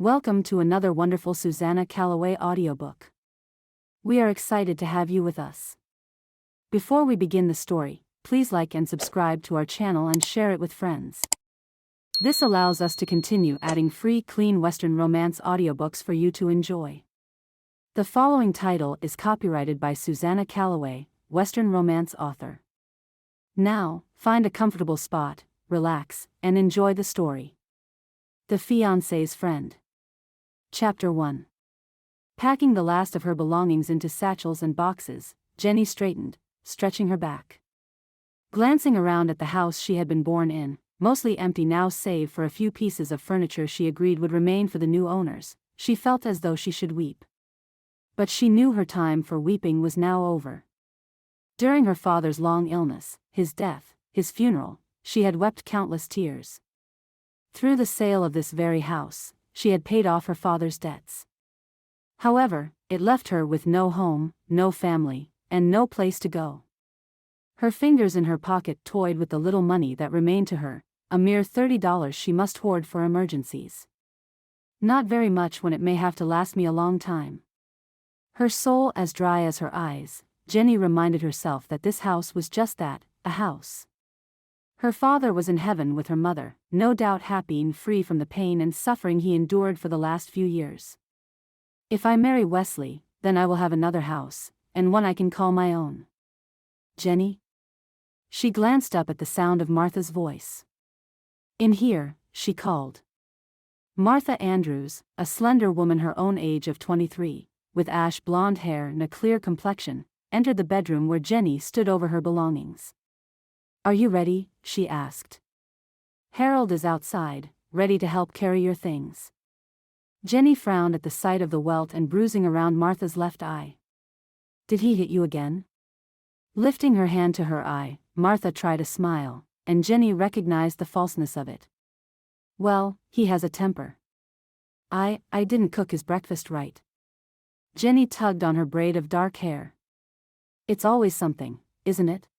Welcome to another wonderful Susannah Calloway audiobook. We are excited to have you with us. Before we begin the story, please like and subscribe to our channel and share it with friends. This allows us to continue adding free clean Western romance audiobooks for you to enjoy. The following title is copyrighted by Susannah Calloway, Western romance author. Now, find a comfortable spot, relax, and enjoy the story. The Fiancée's Friend. Chapter 1. Packing the last of her belongings into satchels and boxes, Jenny straightened, stretching her back. Glancing around at the house she had been born in, mostly empty now save for a few pieces of furniture she agreed would remain for the new owners, she felt as though she should weep. But she knew her time for weeping was now over. During her father's long illness, his death, his funeral, she had wept countless tears. Through the sale of this very house, she had paid off her father's debts. However, it left her with no home, no family, and no place to go. Her fingers in her pocket toyed with the little money that remained to her, a mere $30 she must hoard for emergencies. Not very much when it may have to last me a long time. Her soul as dry as her eyes, Jenny reminded herself that this house was just that, a house. Her father was in heaven with her mother, no doubt happy and free from the pain and suffering he endured for the last few years. If I marry Wesley, then I will have another house, and one I can call my own. Jenny? She glanced up at the sound of Martha's voice. In here, she called. Martha Andrews, a slender woman her own age of 23, with ash blonde hair and a clear complexion, entered the bedroom where Jenny stood over her belongings. Are you ready? She asked. Harold is outside, ready to help carry your things. Jenny frowned at the sight of the welt and bruising around Martha's left eye. Did he hit you again? Lifting her hand to her eye, Martha tried a smile, and Jenny recognized the falseness of it. Well, he has a temper. I didn't cook his breakfast right. Jenny tugged on her braid of dark hair. It's always something, isn't it?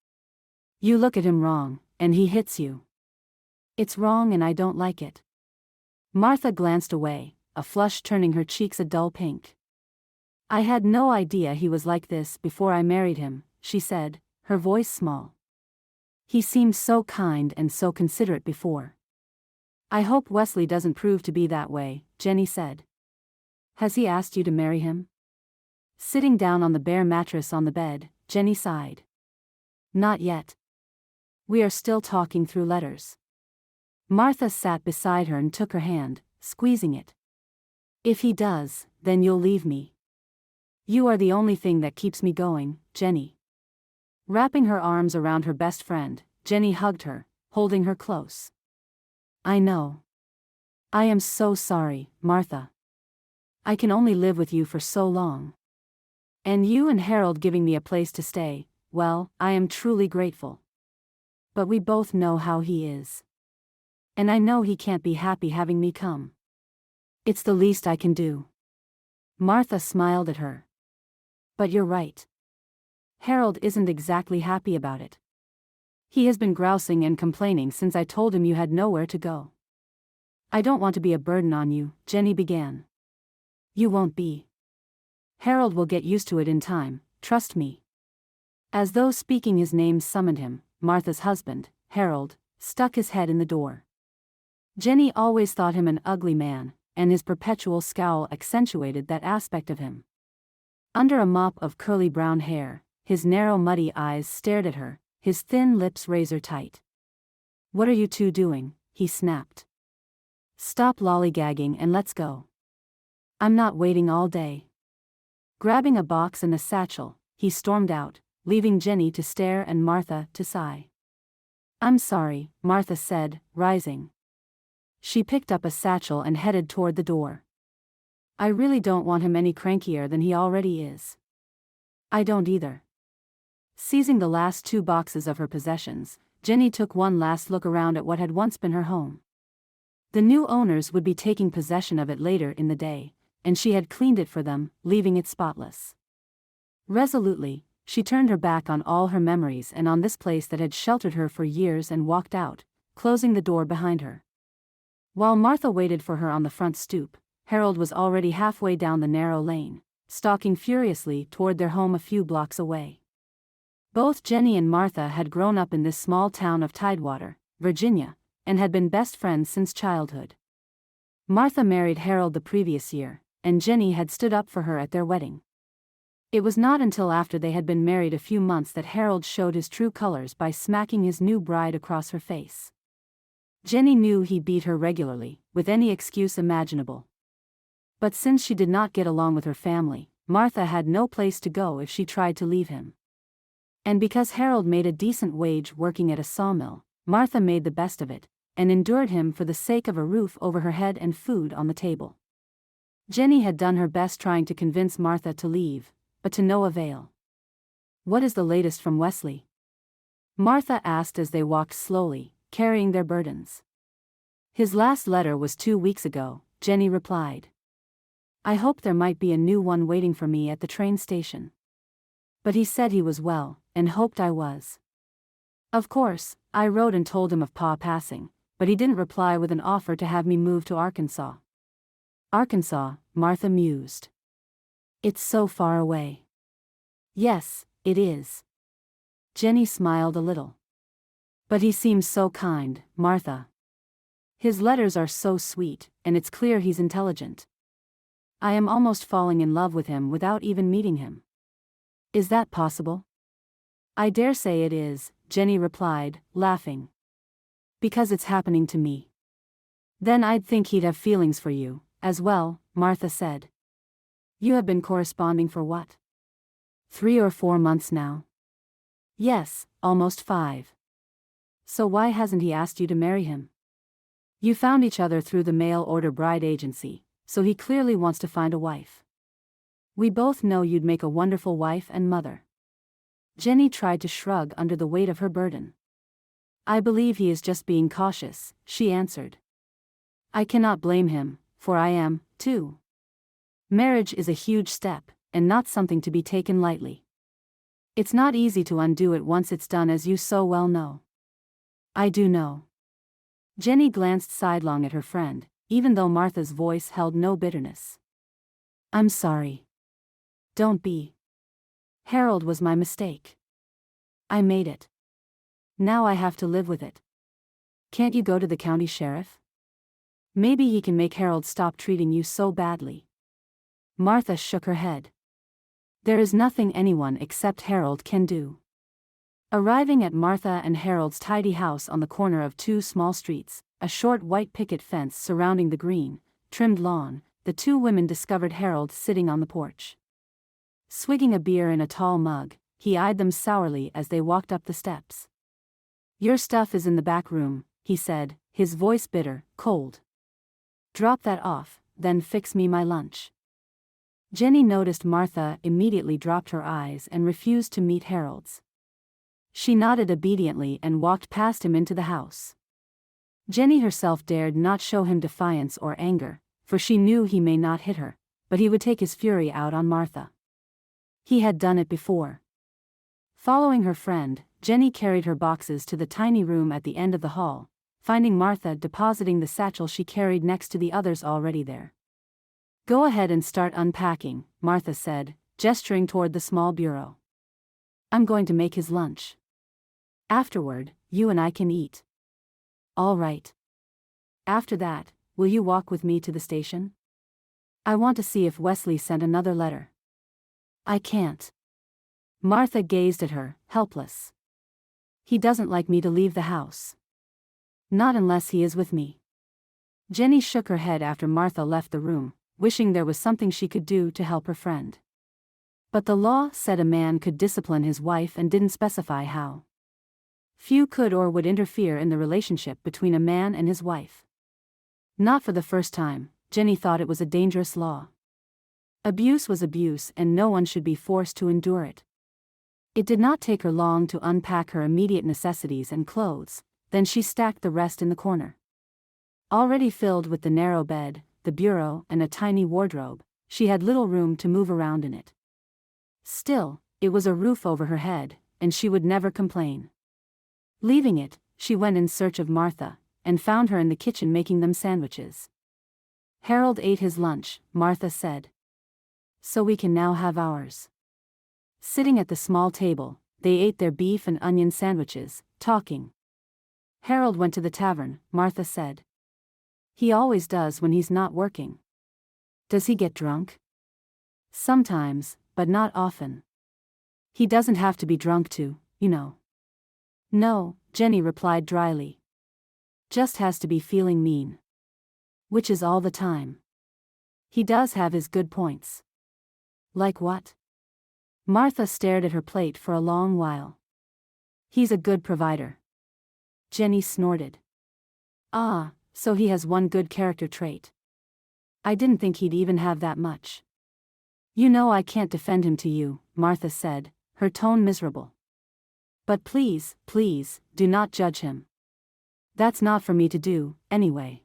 You look at him wrong, and he hits you. It's wrong and I don't like it. Martha glanced away, a flush turning her cheeks a dull pink. I had no idea he was like this before I married him, she said, her voice small. He seemed so kind and so considerate before. I hope Wesley doesn't prove to be that way, Jenny said. Has he asked you to marry him? Sitting down on the bare mattress on the bed, Jenny sighed. Not yet. We are still talking through letters. Martha sat beside her and took her hand, squeezing it. If he does, then you'll leave me. You are the only thing that keeps me going, Jenny. Wrapping her arms around her best friend, Jenny hugged her, holding her close. I know. I am so sorry, Martha. I can only live with you for so long. And you and Harold giving me a place to stay, well, I am truly grateful. But we both know how he is. And I know he can't be happy having me come. It's the least I can do. Martha smiled at her. But you're right. Harold isn't exactly happy about it. He has been grousing and complaining since I told him you had nowhere to go. I don't want to be a burden on you, Jenny began. You won't be. Harold will get used to it in time, trust me. As though speaking his name summoned him, Martha's husband, Harold, stuck his head in the door. Jenny always thought him an ugly man, and his perpetual scowl accentuated that aspect of him. Under a mop of curly brown hair, his narrow muddy eyes stared at her, his thin lips razor tight. What are you two doing? He snapped. Stop lollygagging and let's go. I'm not waiting all day. Grabbing a box and a satchel, he stormed out, leaving Jenny to stare and Martha to sigh. I'm sorry, Martha said, rising. She picked up a satchel and headed toward the door. I really don't want him any crankier than he already is. I don't either. Seizing the last two boxes of her possessions, Jenny took one last look around at what had once been her home. The new owners would be taking possession of it later in the day, and she had cleaned it for them, leaving it spotless. Resolutely, she turned her back on all her memories and on this place that had sheltered her for years and walked out, closing the door behind her. While Martha waited for her on the front stoop, Harold was already halfway down the narrow lane, stalking furiously toward their home a few blocks away. Both Jenny and Martha had grown up in this small town of Tidewater, Virginia, and had been best friends since childhood. Martha married Harold the previous year, and Jenny had stood up for her at their wedding. It was not until after they had been married a few months that Harold showed his true colors by smacking his new bride across her face. Jenny knew he beat her regularly, with any excuse imaginable. But since she did not get along with her family, Martha had no place to go if she tried to leave him. And because Harold made a decent wage working at a sawmill, Martha made the best of it, and endured him for the sake of a roof over her head and food on the table. Jenny had done her best trying to convince Martha to leave, but to no avail. "What is the latest from Wesley?" Martha asked as they walked slowly, carrying their burdens. "His last letter was 2 weeks ago," Jenny replied. "I hoped there might be a new one waiting for me at the train station. But he said he was well, and hoped I was. Of course, I wrote and told him of Pa passing, but he didn't reply with an offer to have me move to Arkansas." "Arkansas," Martha mused. "It's so far away." "Yes, it is." Jenny smiled a little. "But he seems so kind, Martha. His letters are so sweet, and it's clear he's intelligent. I am almost falling in love with him without even meeting him." "Is that possible?" "I dare say it is," Jenny replied, laughing. "Because it's happening to me." "Then I'd think he'd have feelings for you, as well," Martha said. "You have been corresponding for what? 3 or 4 months now?" "Yes, almost 5. So why hasn't he asked you to marry him?" "You found each other through the mail-order-bride agency, so he clearly wants to find a wife. We both know you'd make a wonderful wife and mother." Jenny tried to shrug under the weight of her burden. "I believe he is just being cautious," she answered. "I cannot blame him, for I am, too. Marriage is a huge step, and not something to be taken lightly. It's not easy to undo it once it's done, as you so well know." "I do know." Jenny glanced sidelong at her friend, even though Martha's voice held no bitterness. "I'm sorry." "Don't be. Harold was my mistake. I made it. Now I have to live with it. Can't you go to the county sheriff? Maybe he can make Harold stop treating you so badly." Martha shook her head. "There is nothing anyone except Harold can do." Arriving at Martha and Harold's tidy house on the corner of 2 small streets, a short white picket fence surrounding the green, trimmed lawn, the 2 women discovered Harold sitting on the porch. Swigging a beer in a tall mug, he eyed them sourly as they walked up the steps. "Your stuff is in the back room," he said, his voice bitter, cold. "Drop that off, then fix me my lunch." Jenny noticed Martha immediately dropped her eyes and refused to meet Harold's. She nodded obediently and walked past him into the house. Jenny herself dared not show him defiance or anger, for she knew he may not hit her, but he would take his fury out on Martha. He had done it before. Following her friend, Jenny carried her boxes to the tiny room at the end of the hall, finding Martha depositing the satchel she carried next to the others already there. "Go ahead and start unpacking," Martha said, gesturing toward the small bureau. "I'm going to make his lunch. Afterward, you and I can eat." "All right. After that, will you walk with me to the station? I want to see if Wesley sent another letter." "I can't." Martha gazed at her, helpless. "He doesn't like me to leave the house." "Not unless he is with me." Jenny shook her head after Martha left the room, wishing there was something she could do to help her friend. But the law said a man could discipline his wife and didn't specify how. Few could or would interfere in the relationship between a man and his wife. Not for the first time, Jenny thought it was a dangerous law. Abuse was abuse, and no one should be forced to endure it. It did not take her long to unpack her immediate necessities and clothes, then she stacked the rest in the corner. Already filled with the narrow bed, the bureau, and a tiny wardrobe, she had little room to move around in it. Still, it was a roof over her head, and she would never complain. Leaving it, she went in search of Martha, and found her in the kitchen making them sandwiches. Harold ate his lunch, Martha said. So we can now have ours. Sitting at the small table, they ate their beef and onion sandwiches, talking. Harold went to the tavern, Martha said. He always does when he's not working. Does he get drunk? Sometimes, but not often. He doesn't have to be drunk to, you know. No, Jenny replied dryly. Just has to be feeling mean. Which is all the time. He does have his good points. Like what? Martha stared at her plate for a long while. He's a good provider. Jenny snorted. Ah, so he has one good character trait. I didn't think he'd even have that much. You know I can't defend him to you, Martha said, her tone miserable. But please, please, do not judge him. That's not for me to do, anyway.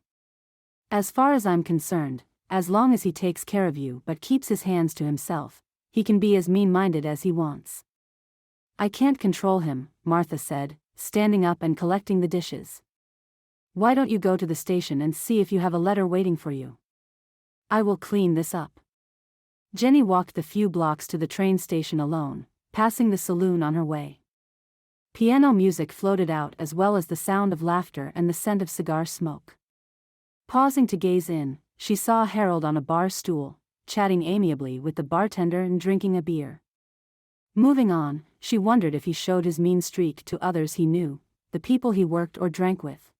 As far as I'm concerned, as long as he takes care of you but keeps his hands to himself, he can be as mean-minded as he wants. I can't control him, Martha said, standing up and collecting the dishes. Why don't you go to the station and see if you have a letter waiting for you? I will clean this up. Jenny walked the few blocks to the train station alone, passing the saloon on her way. Piano music floated out as well as the sound of laughter and the scent of cigar smoke. Pausing to gaze in, she saw Harold on a bar stool, chatting amiably with the bartender and drinking a beer. Moving on, she wondered if he showed his mean streak to others he knew, the people he worked or drank with.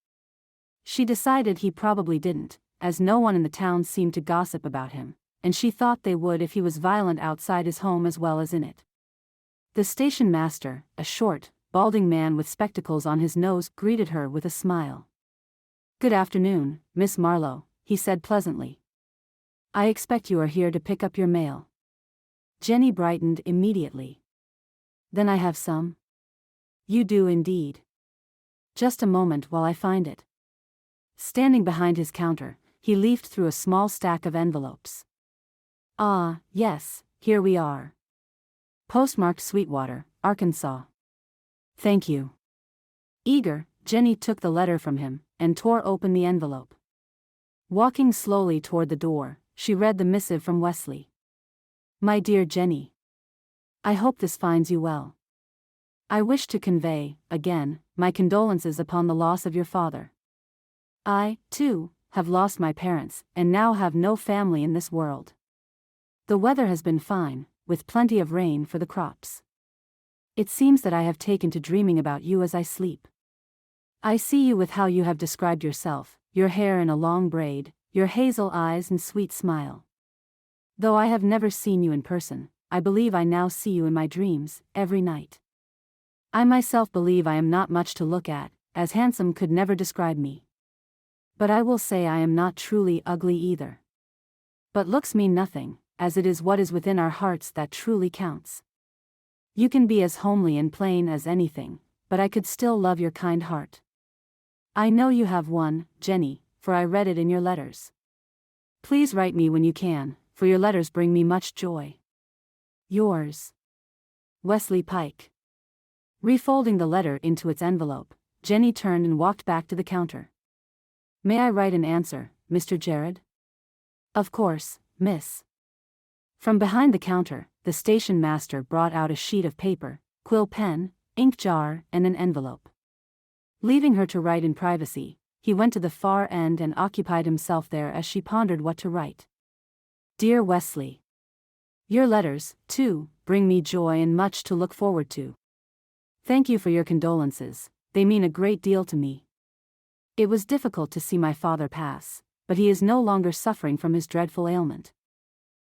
She decided he probably didn't, as no one in the town seemed to gossip about him, and she thought they would if he was violent outside his home as well as in it. The station master, a short, balding man with spectacles on his nose, greeted her with a smile. Good afternoon, Miss Marlow, he said pleasantly. I expect you are here to pick up your mail. Jenny brightened immediately. Then I have some? You do indeed. Just a moment while I find it. Standing behind his counter, he leafed through a small stack of envelopes. Ah, yes, here we are. Postmarked Sweetwater, Arkansas. Thank you. Eager, Jenny took the letter from him and tore open the envelope. Walking slowly toward the door, she read the missive from Wesley. My dear Jenny. I hope this finds you well. I wish to convey, again, my condolences upon the loss of your father. I, too, have lost my parents and now have no family in this world. The weather has been fine, with plenty of rain for the crops. It seems that I have taken to dreaming about you as I sleep. I see you with how you have described yourself, your hair in a long braid, your hazel eyes and sweet smile. Though I have never seen you in person, I believe I now see you in my dreams, every night. I myself believe I am not much to look at, as handsome could never describe me. But I will say I am not truly ugly either. But looks mean nothing, as it is what is within our hearts that truly counts. You can be as homely and plain as anything, but I could still love your kind heart. I know you have one, Jenny, for I read it in your letters. Please write me when you can, for your letters bring me much joy. Yours, Wesley Pike. Refolding the letter into its envelope, Jenny turned and walked back to the counter. May I write an answer, Mr. Jared? Of course, miss. From behind the counter, the station master brought out a sheet of paper, quill pen, ink jar, and an envelope. Leaving her to write in privacy, he went to the far end and occupied himself there as she pondered what to write. Dear Wesley. Your letters, too, bring me joy and much to look forward to. Thank you for your condolences, they mean a great deal to me. It was difficult to see my father pass, but he is no longer suffering from his dreadful ailment.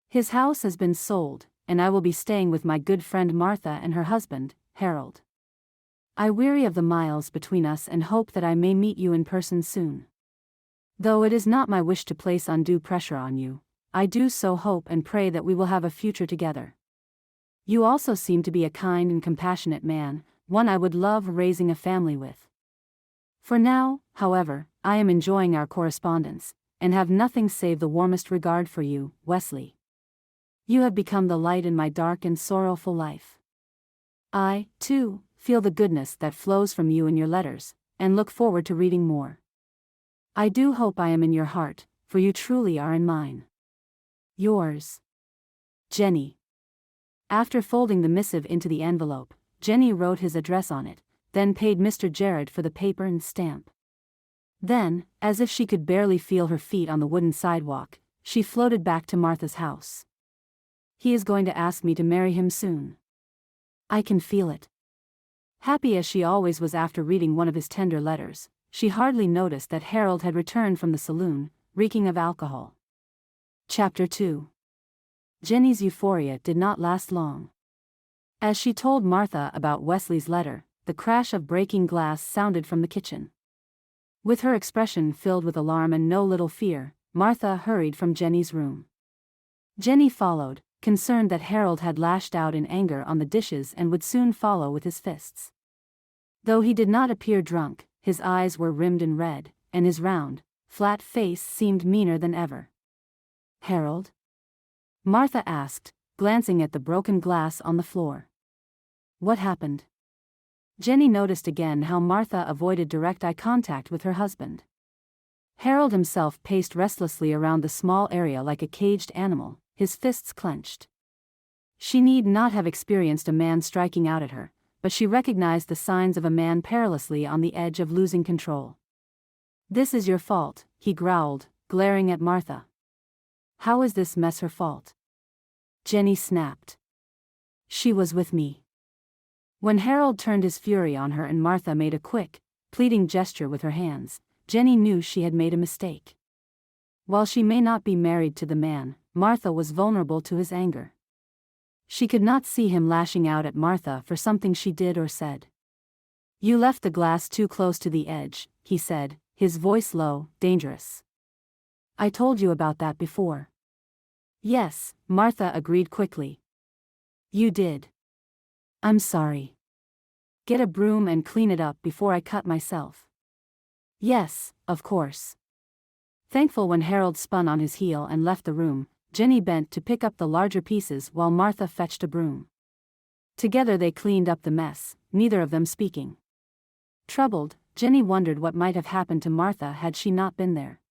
His house has been sold, and I will be staying with my good friend Martha and her husband, Harold. I weary of the miles between us and hope that I may meet you in person soon. Though it is not my wish to place undue pressure on you, I do so hope and pray that we will have a future together. You also seem to be a kind and compassionate man, one I would love raising a family with. For now, however, I am enjoying our correspondence, and have nothing save the warmest regard for you, Wesley. You have become the light in my dark and sorrowful life. I, too, feel the goodness that flows from you in your letters, and look forward to reading more. I do hope I am in your heart, for you truly are in mine. Yours, Jenny. After folding the missive into the envelope, Jenny wrote his address on it, then paid Mr. Jared for the paper and stamp. Then, as if she could barely feel her feet on the wooden sidewalk, she floated back to Martha's house. He is going to ask me to marry him soon. I can feel it. Happy as she always was after reading one of his tender letters, she hardly noticed that Harold had returned from the saloon, reeking of alcohol. Chapter 2. Jenny's euphoria did not last long. As she told Martha about Wesley's letter, the crash of breaking glass sounded from the kitchen. With her expression filled with alarm and no little fear, Martha hurried from Jenny's room. Jenny followed, concerned that Harold had lashed out in anger on the dishes and would soon follow with his fists. Though he did not appear drunk, his eyes were rimmed in red, and his round, flat face seemed meaner than ever. Harold? Martha asked, glancing at the broken glass on the floor. What happened? Jenny noticed again how Martha avoided direct eye contact with her husband. Harold himself paced restlessly around the small area like a caged animal, his fists clenched. She need not have experienced a man striking out at her, but she recognized the signs of a man perilously on the edge of losing control. This is your fault, he growled, glaring at Martha. How is this mess her fault? Jenny snapped. She was with me. When Harold turned his fury on her and Martha made a quick, pleading gesture with her hands, Jenny knew she had made a mistake. While she may not be married to the man, Martha was vulnerable to his anger. She could not see him lashing out at Martha for something she did or said. You left the glass too close to the edge, he said, his voice low, dangerous. I told you about that before. Yes, Martha agreed quickly. You did. I'm sorry. Get a broom and clean it up before I cut myself. Yes, of course. Thankful when Harold spun on his heel and left the room, Jenny bent to pick up the larger pieces while Martha fetched a broom. Together they cleaned up the mess, neither of them speaking. Troubled, Jenny wondered what might have happened to Martha had she not been there.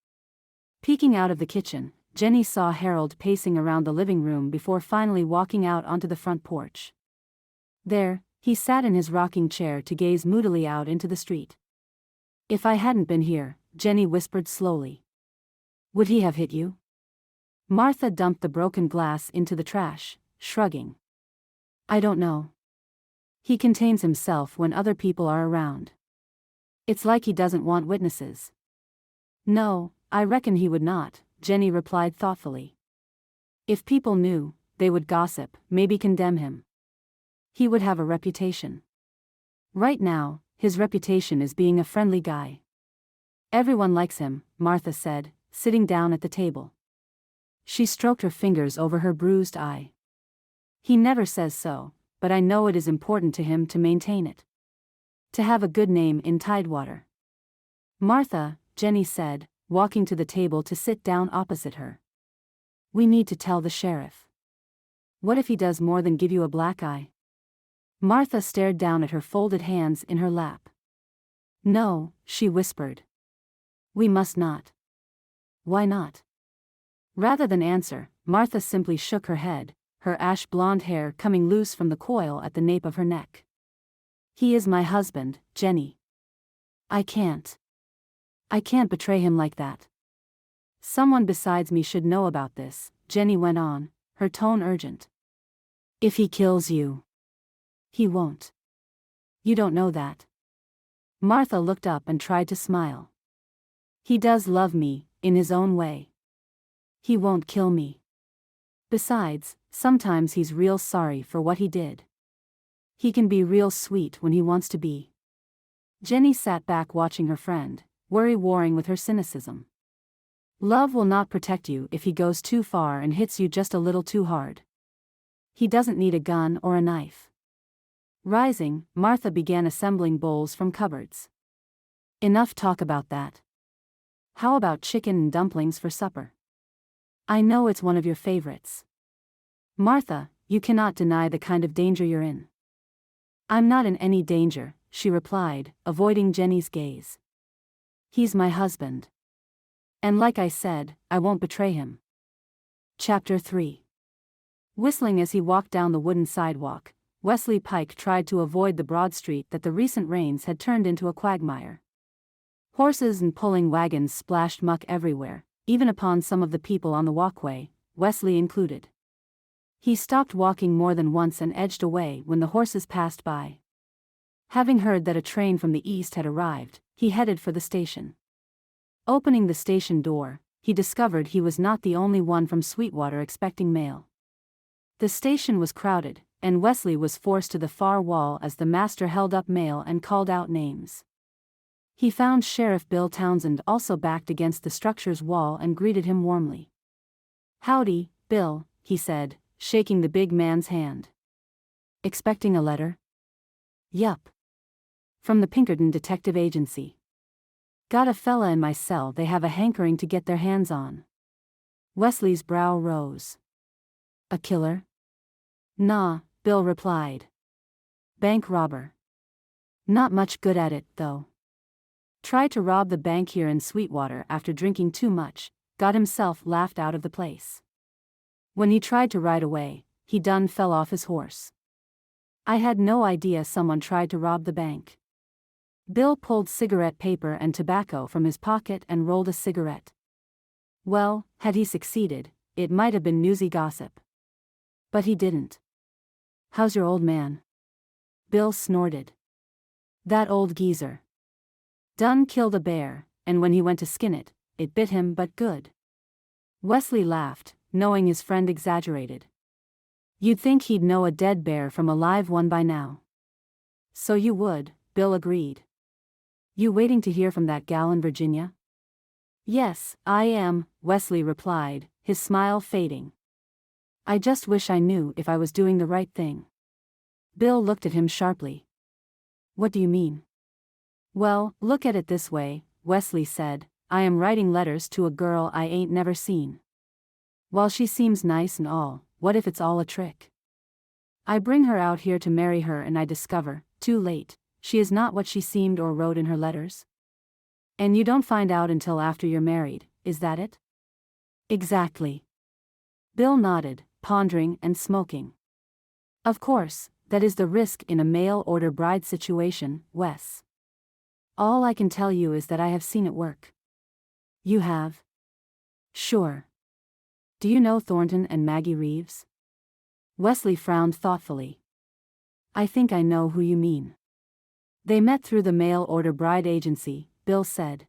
Peeking out of the kitchen, Jenny saw Harold pacing around the living room before finally walking out onto the front porch. There, he sat in his rocking chair to gaze moodily out into the street. If I hadn't been here, Jenny whispered slowly. Would he have hit you? Martha dumped the broken glass into the trash, shrugging. I don't know. He contains himself when other people are around. It's like he doesn't want witnesses. No, I reckon he would not, Jenny replied thoughtfully. If people knew, they would gossip, maybe condemn him. He would have a reputation. Right now, his reputation is being a friendly guy. Everyone likes him, Martha said, sitting down at the table. She stroked her fingers over her bruised eye. He never says so, but I know it is important to him to maintain it. To have a good name in Tidewater. Martha, Jenny said, walking to the table to sit down opposite her. We need to tell the sheriff. What if he does more than give you a black eye? Martha stared down at her folded hands in her lap. No, she whispered. We must not. Why not? Rather than answer, Martha simply shook her head, her ash blonde hair coming loose from the coil at the nape of her neck. He is my husband, Jenny. I can't betray him like that. Someone besides me should know about this, Jenny went on, her tone urgent. If he kills you. He won't. You don't know that. Martha looked up and tried to smile. He does love me, in his own way. He won't kill me. Besides, sometimes he's real sorry for what he did. He can be real sweet when he wants to be. Jenny sat back watching her friend, worry warring with her cynicism. Love will not protect you if he goes too far and hits you just a little too hard. He doesn't need a gun or a knife. Rising, Martha began assembling bowls from cupboards. Enough talk about that. How about chicken and dumplings for supper? I know it's one of your favorites. Martha, you cannot deny the kind of danger you're in. I'm not in any danger, she replied, avoiding Jenny's gaze. He's my husband. And like I said, I won't betray him. Chapter 3. Whistling as he walked down the wooden sidewalk, Wesley Pike tried to avoid the broad street that the recent rains had turned into a quagmire. Horses and pulling wagons splashed muck everywhere, even upon some of the people on the walkway, Wesley included. He stopped walking more than once and edged away when the horses passed by. Having heard that a train from the east had arrived, he headed for the station. Opening the station door, he discovered he was not the only one from Sweetwater expecting mail. The station was crowded, and Wesley was forced to the far wall as the master held up mail and called out names. He found Sheriff Bill Townsend also backed against the structure's wall and greeted him warmly. "Howdy, Bill," he said, shaking the big man's hand. "Expecting a letter?" "Yup. From the Pinkerton Detective Agency. Got a fella in my cell they have a hankering to get their hands on." Wesley's brow rose. "A killer?" "Nah," Bill replied. "Bank robber. Not much good at it, though. Tried to rob the bank here in Sweetwater after drinking too much, got himself laughed out of the place. When he tried to ride away, he done fell off his horse. I had no idea someone tried to rob the bank." Bill pulled cigarette paper and tobacco from his pocket and rolled a cigarette. Well, had he succeeded, it might have been newsy gossip. But he didn't. "How's your old man?" Bill snorted. "That old geezer. Done killed a bear, and when he went to skin it, it bit him but good." Wesley laughed, knowing his friend exaggerated. "You'd think he'd know a dead bear from a live one by now." "So you would," Bill agreed. "You waiting to hear from that gal in Virginia?" "Yes, I am," Wesley replied, his smile fading. "I just wish I knew if I was doing the right thing." Bill looked at him sharply. "What do you mean?" "Well, look at it this way," Wesley said. "I am writing letters to a girl I ain't never seen. While she seems nice and all, what if it's all a trick? I bring her out here to marry her and I discover, too late, she is not what she seemed or wrote in her letters. And you don't find out until after you're married, is that it?" "Exactly." Bill nodded, pondering and smoking. "Of course, that is the risk in a mail-order bride situation, Wes. All I can tell you is that I have seen it work." "You have?" "Sure. Do you know Thornton and Maggie Reeves?" Wesley frowned thoughtfully. "I think I know who you mean. They met through the mail-order bride agency," Bill said.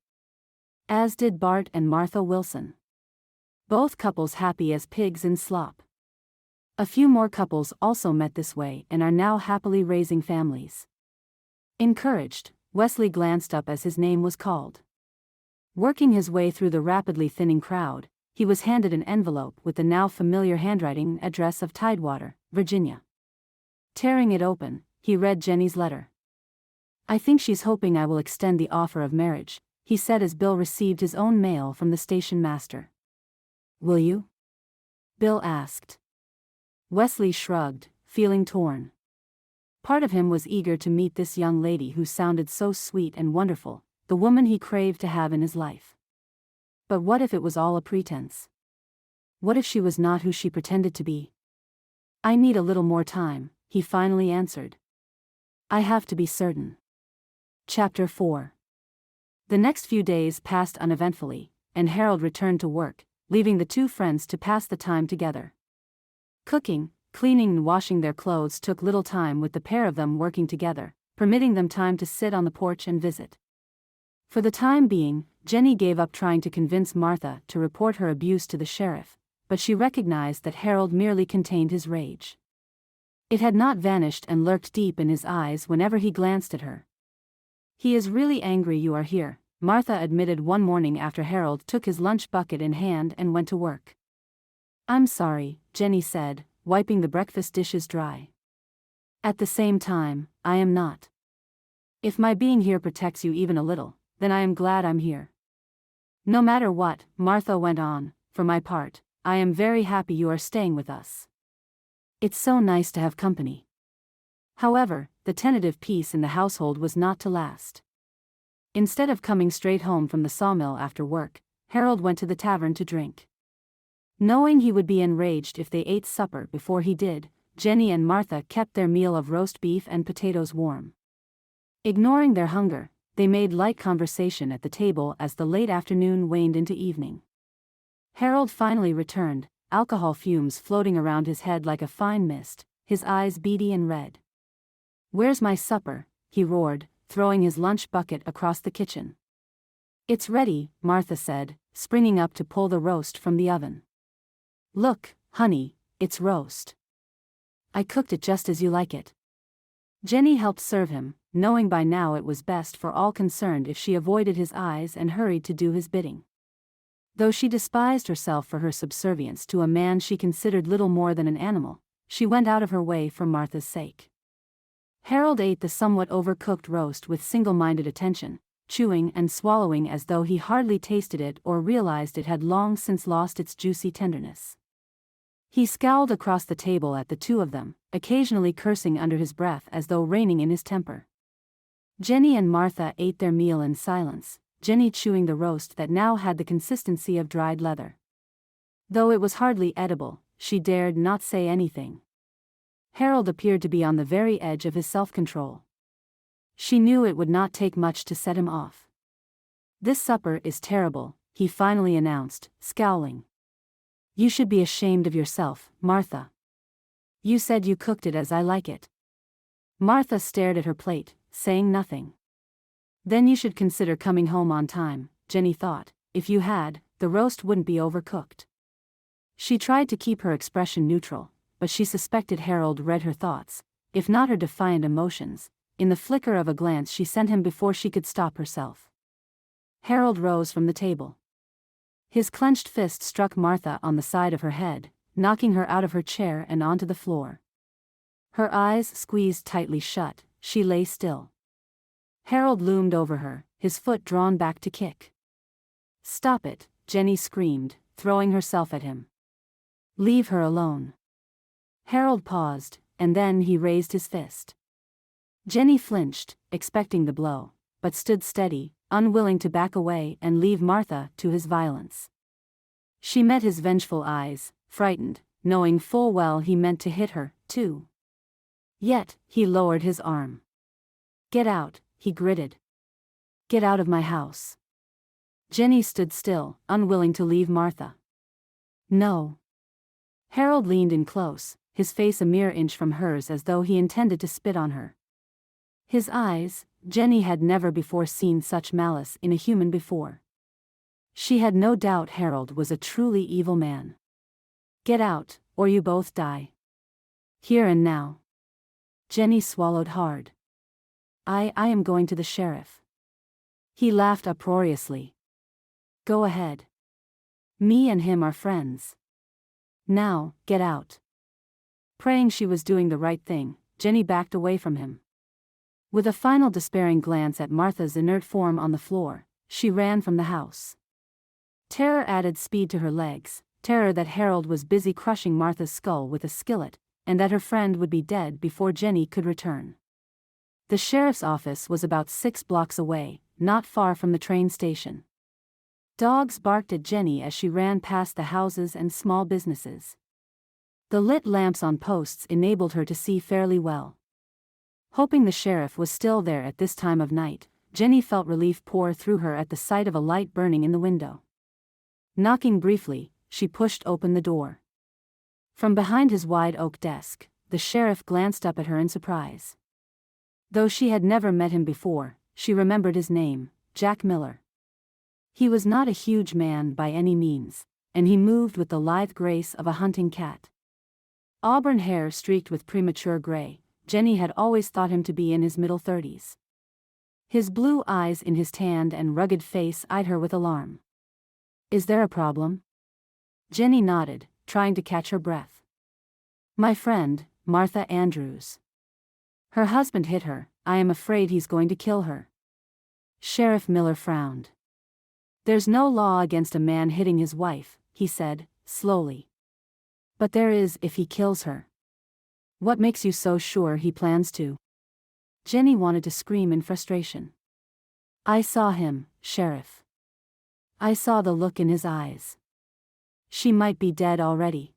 "As did Bart and Martha Wilson. Both couples happy as pigs in slop. A few more couples also met this way and are now happily raising families." Encouraged, Wesley glanced up as his name was called. Working his way through the rapidly thinning crowd, he was handed an envelope with the now familiar handwriting address of Tidewater, Virginia. Tearing it open, he read Jenny's letter. "I think she's hoping I will extend the offer of marriage," he said as Bill received his own mail from the station master. "Will you?" Bill asked. Wesley shrugged, feeling torn. Part of him was eager to meet this young lady who sounded so sweet and wonderful, the woman he craved to have in his life. But what if it was all a pretense? What if she was not who she pretended to be? "I need a little more time," he finally answered. "I have to be certain." Chapter 4. The next few days passed uneventfully, and Harold returned to work, leaving the two friends to pass the time together. Cooking, cleaning and washing their clothes took little time with the pair of them working together, permitting them time to sit on the porch and visit. For the time being, Jenny gave up trying to convince Martha to report her abuse to the sheriff, but she recognized that Harold merely contained his rage. It had not vanished and lurked deep in his eyes whenever he glanced at her. "He is really angry you are here," Martha admitted one morning after Harold took his lunch bucket in hand and went to work. "I'm sorry," Jenny said, wiping the breakfast dishes dry. "At the same time, I am not. If my being here protects you even a little, then I am glad I'm here." "No matter what," Martha went on, "for my part, I am very happy you are staying with us. It's so nice to have company." However, the tentative peace in the household was not to last. Instead of coming straight home from the sawmill after work, Harold went to the tavern to drink. Knowing he would be enraged if they ate supper before he did, Jenny and Martha kept their meal of roast beef and potatoes warm. Ignoring their hunger, they made light conversation at the table as the late afternoon waned into evening. Harold finally returned, alcohol fumes floating around his head like a fine mist, his eyes beady and red. "Where's my supper?" he roared, throwing his lunch bucket across the kitchen. "It's ready," Martha said, springing up to pull the roast from the oven. "Look, honey, it's roast. I cooked it just as you like it." Jenny helped serve him, knowing by now it was best for all concerned if she avoided his eyes and hurried to do his bidding. Though she despised herself for her subservience to a man she considered little more than an animal, she went out of her way for Martha's sake. Harold ate the somewhat overcooked roast with single-minded attention, chewing and swallowing as though he hardly tasted it or realized it had long since lost its juicy tenderness. He scowled across the table at the two of them, occasionally cursing under his breath as though reining in his temper. Jenny and Martha ate their meal in silence, Jenny chewing the roast that now had the consistency of dried leather. Though it was hardly edible, she dared not say anything. Harold appeared to be on the very edge of his self-control. She knew it would not take much to set him off. "This supper is terrible," he finally announced, scowling. "You should be ashamed of yourself, Martha. You said you cooked it as I like it." Martha stared at her plate, saying nothing. "Then you should consider coming home on time," Jenny thought. "If you had, the roast wouldn't be overcooked." She tried to keep her expression neutral, but she suspected Harold read her thoughts, if not her defiant emotions. In the flicker of a glance she sent him before she could stop herself. Harold rose from the table. His clenched fist struck Martha on the side of her head, knocking her out of her chair and onto the floor. Her eyes squeezed tightly shut, she lay still. Harold loomed over her, his foot drawn back to kick. "Stop it," Jenny screamed, throwing herself at him. "Leave her alone." Harold paused, and then he raised his fist. Jenny flinched, expecting the blow, but stood steady, unwilling to back away and leave Martha to his violence. She met his vengeful eyes, frightened, knowing full well he meant to hit her, too. Yet, he lowered his arm. "Get out," he gritted. "Get out of my house." Jenny stood still, unwilling to leave Martha. "No." Harold leaned in close, his face a mere inch from hers as though he intended to spit on her. His eyes, Jenny had never before seen such malice in a human before. She had no doubt Harold was a truly evil man. "Get out, or you both die. Here and now." Jenny swallowed hard. I am going to the sheriff." He laughed uproariously. "Go ahead. Me and him are friends. Now, get out." Praying she was doing the right thing, Jenny backed away from him. With a final despairing glance at Martha's inert form on the floor, she ran from the house. Terror added speed to her legs, terror that Harold was busy crushing Martha's skull with a skillet, and that her friend would be dead before Jenny could return. The sheriff's office was about 6 blocks away, not far from the train station. Dogs barked at Jenny as she ran past the houses and small businesses. The lit lamps on posts enabled her to see fairly well. Hoping the sheriff was still there at this time of night, Jenny felt relief pour through her at the sight of a light burning in the window. Knocking briefly, she pushed open the door. From behind his wide oak desk, the sheriff glanced up at her in surprise. Though she had never met him before, she remembered his name, Jack Miller. He was not a huge man by any means, and he moved with the lithe grace of a hunting cat. Auburn hair streaked with premature gray, Jenny had always thought him to be in his middle 30s. His blue eyes in his tanned and rugged face eyed her with alarm. "Is there a problem?" Jenny nodded, trying to catch her breath. "My friend, Martha Andrews. Her husband hit her. I am afraid he's going to kill her." Sheriff Miller frowned. "There's no law against a man hitting his wife," he said, slowly. "But there is if he kills her." "What makes you so sure he plans to?" Jenny wanted to scream in frustration. "I saw him, Sheriff. I saw the look in his eyes. She might be dead already.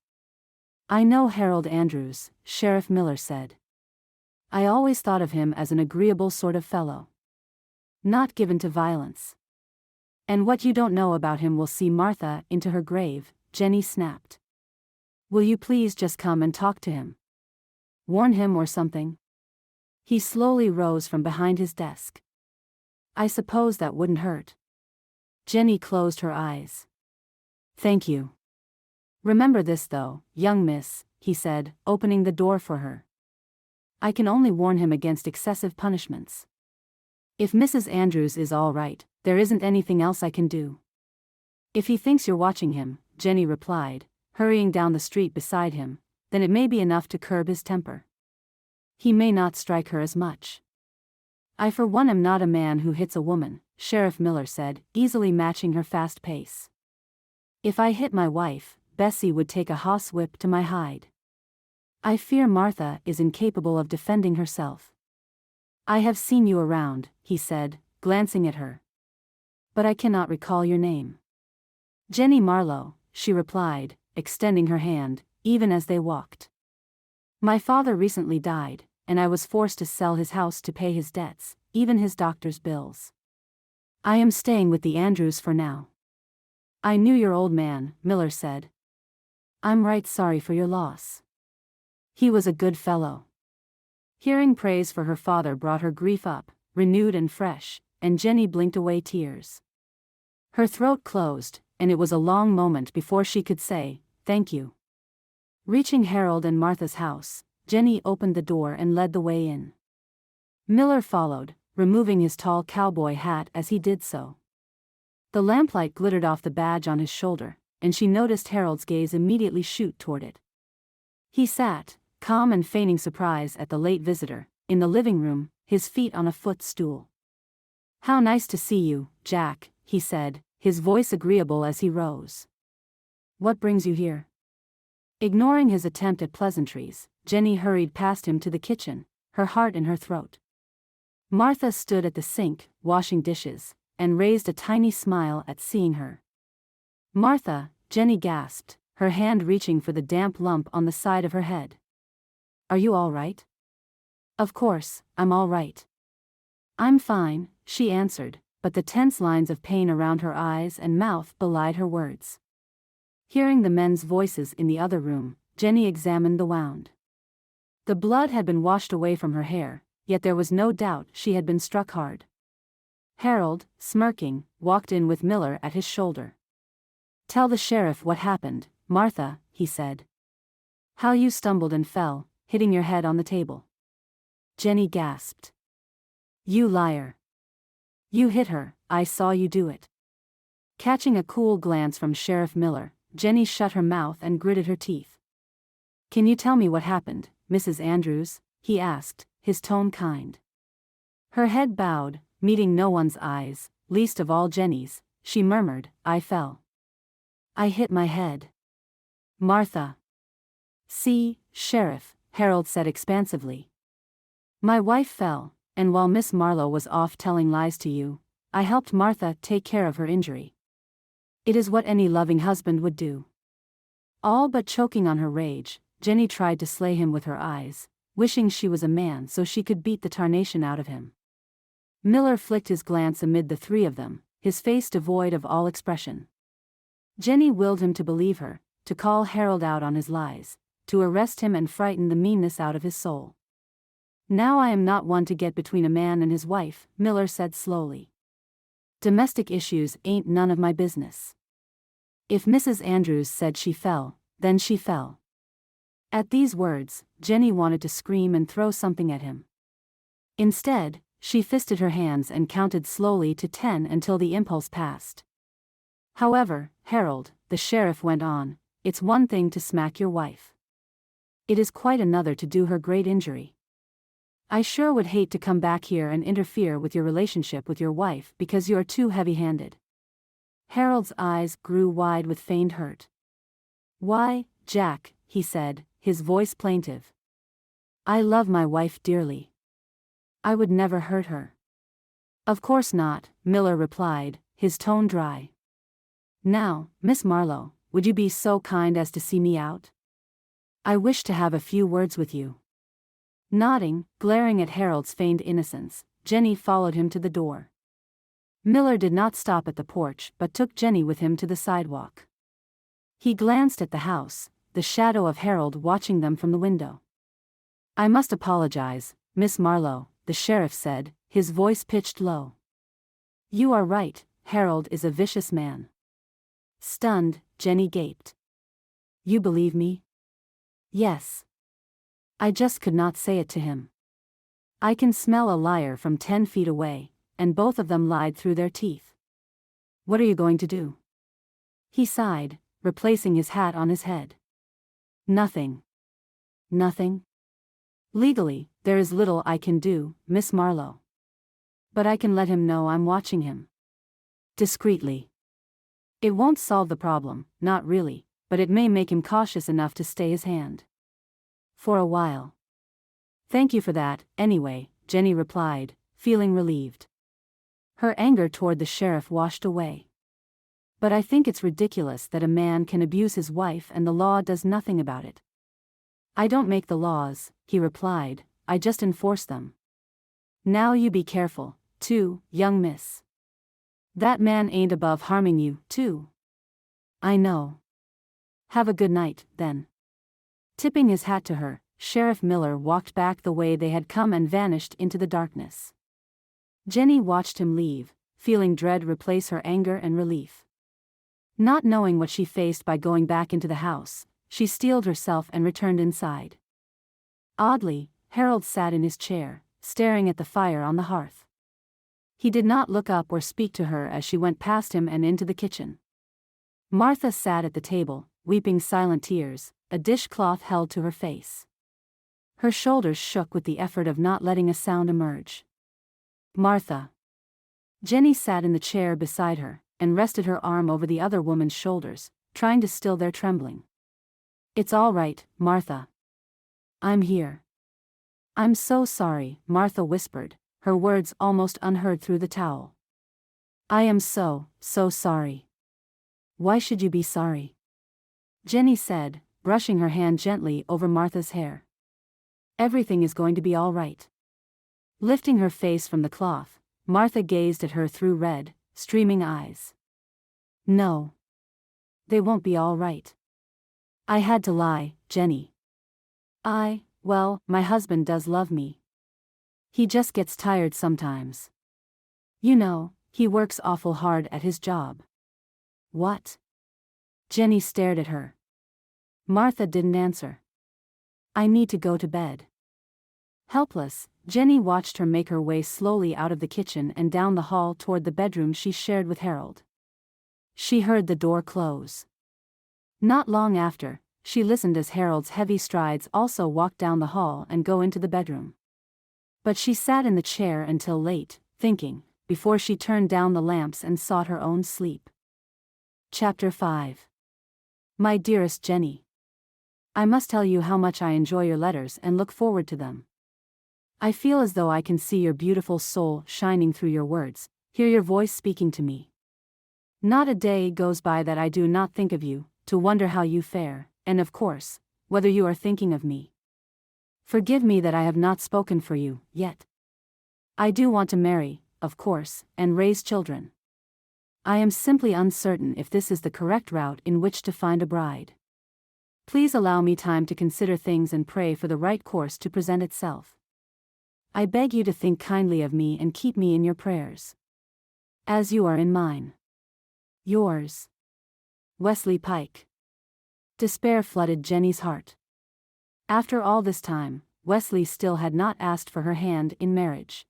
I know Harold Andrews, Sheriff Miller said. I always thought of him as an agreeable sort of fellow. Not given to violence. And what you don't know about him will see Martha into her grave, Jenny snapped. Will you please just come and talk to him? Warn him or something? He slowly rose from behind his desk. I suppose that wouldn't hurt. Jenny closed her eyes. Thank you. Remember this though, young miss, he said, opening the door for her. I can only warn him against excessive punishments. If Mrs. Andrews is all right, there isn't anything else I can do. If he thinks you're watching him, Jenny replied, hurrying down the street beside him, then it may be enough to curb his temper. He may not strike her as much. I for one am not a man who hits a woman, Sheriff Miller said, easily matching her fast pace. If I hit my wife, Bessie would take a horsewhip to my hide. I fear Martha is incapable of defending herself. I have seen you around, he said, glancing at her. But I cannot recall your name. Jenny Marlow, she replied, extending her hand, even as they walked. My father recently died, and I was forced to sell his house to pay his debts, even his doctor's bills. I am staying with the Andrews for now. I knew your old man, Miller said. I'm right sorry for your loss. He was a good fellow. Hearing praise for her father brought her grief up, renewed and fresh, and Jenny blinked away tears. Her throat closed, and it was a long moment before she could say, thank you. Reaching Harold and Martha's house, Jenny opened the door and led the way in. Miller followed, removing his tall cowboy hat as he did so. The lamplight glittered off the badge on his shoulder, and she noticed Harold's gaze immediately shoot toward it. He sat, calm and feigning surprise at the late visitor, in the living room, his feet on a footstool. How nice to see you, Jack, he said, his voice agreeable as he rose. What brings you here? Ignoring his attempt at pleasantries, Jenny hurried past him to the kitchen, her heart in her throat. Martha stood at the sink, washing dishes, and raised a tiny smile at seeing her. Martha, Jenny gasped, her hand reaching for the damp lump on the side of her head. Are you all right? Of course, I'm all right. I'm fine, she answered, but the tense lines of pain around her eyes and mouth belied her words. Hearing the men's voices in the other room, Jenny examined the wound. The blood had been washed away from her hair, yet there was no doubt she had been struck hard. Harold, smirking, walked in with Miller at his shoulder. Tell the sheriff what happened, Martha, he said. How you stumbled and fell, hitting your head on the table. Jenny gasped. You liar. You hit her, I saw you do it. Catching a cool glance from Sheriff Miller, Jenny shut her mouth and gritted her teeth. Can you tell me what happened, Mrs. Andrews? He asked, his tone kind. Her head bowed, meeting no one's eyes, least of all Jenny's. She murmured, I fell. I hit my head. Martha. See, Sheriff, Harold said expansively. My wife fell, and while Miss Marlow was off telling lies to you, I helped Martha take care of her injury. It is what any loving husband would do. All but choking on her rage, Jenny tried to slay him with her eyes, wishing she was a man so she could beat the tarnation out of him. Miller flicked his glance amid the three of them, his face devoid of all expression. Jenny willed him to believe her, to call Harold out on his lies, to arrest him and frighten the meanness out of his soul. Now I am not one to get between a man and his wife, Miller said slowly. Domestic issues ain't none of my business. If Mrs. Andrews said she fell, then she fell. At these words, Jenny wanted to scream and throw something at him. Instead, she fisted her hands and counted slowly to 10 until the impulse passed. However, Harold, the sheriff went on, it's one thing to smack your wife. It is quite another to do her great injury. I sure would hate to come back here and interfere with your relationship with your wife because you are too heavy-handed. Harold's eyes grew wide with feigned hurt. Why, Jack, he said, his voice plaintive. I love my wife dearly. I would never hurt her. Of course not, Miller replied, his tone dry. Now, Miss Marlow, would you be so kind as to see me out? I wish to have a few words with you." Nodding, glaring at Harold's feigned innocence, Jenny followed him to the door. Miller did not stop at the porch but took Jenny with him to the sidewalk. He glanced at the house, the shadow of Harold watching them from the window. "I must apologize, Miss Marlow," the sheriff said, his voice pitched low. "You are right, Harold is a vicious man." Stunned, Jenny gaped. "You believe me?" "Yes. I just could not say it to him. I can smell a liar from 10 feet away, and both of them lied through their teeth." "What are you going to do?" He sighed, replacing his hat on his head. "Nothing." "Nothing?" "Legally, there is little I can do, Miss Marlow. But I can let him know I'm watching him. Discreetly. It won't solve the problem, not really, but it may make him cautious enough to stay his hand. For a while." "Thank you for that, anyway," Jenny replied, feeling relieved. Her anger toward the sheriff washed away. "But I think it's ridiculous that a man can abuse his wife and the law does nothing about it." "I don't make the laws," he replied, "I just enforce them. Now you be careful, too, young miss. That man ain't above harming you, too." "I know. Have a good night, then." Tipping his hat to her, Sheriff Miller walked back the way they had come and vanished into the darkness. Jenny watched him leave, feeling dread replace her anger and relief. Not knowing what she faced by going back into the house, she steeled herself and returned inside. Oddly, Harold sat in his chair, staring at the fire on the hearth. He did not look up or speak to her as she went past him and into the kitchen. Martha sat at the table, weeping silent tears, a dishcloth held to her face. Her shoulders shook with the effort of not letting a sound emerge. "Martha." Jenny sat in the chair beside her, and rested her arm over the other woman's shoulders, trying to still their trembling. "It's all right, Martha. I'm here." "I'm so sorry," Martha whispered, her words almost unheard through the towel. "I am so sorry." "Why should you be sorry?" Jenny said, brushing her hand gently over Martha's hair. "Everything is going to be all right." Lifting her face from the cloth, Martha gazed at her through red, streaming eyes. "No. They won't be all right. I had to lie, Jenny. Well, my husband does love me. He just gets tired sometimes. You know, he works awful hard at his job." "What?" Jenny stared at her. Martha didn't answer. "I need to go to bed." Helpless, Jenny watched her make her way slowly out of the kitchen and down the hall toward the bedroom she shared with Harold. She heard the door close. Not long after, she listened as Harold's heavy strides also walked down the hall and go into the bedroom. But she sat in the chair until late, thinking, before she turned down the lamps and sought her own sleep. Chapter 5. My dearest Jenny. I must tell you how much I enjoy your letters and look forward to them. I feel as though I can see your beautiful soul shining through your words, hear your voice speaking to me. Not a day goes by that I do not think of you, to wonder how you fare, and of course, whether you are thinking of me. Forgive me that I have not spoken for you, yet. I do want to marry, of course, and raise children. I am simply uncertain if this is the correct route in which to find a bride. Please allow me time to consider things and pray for the right course to present itself. I beg you to think kindly of me and keep me in your prayers, as you are in mine. Yours, Wesley Pike. Despair flooded Jenny's heart. After all this time, Wesley still had not asked for her hand in marriage.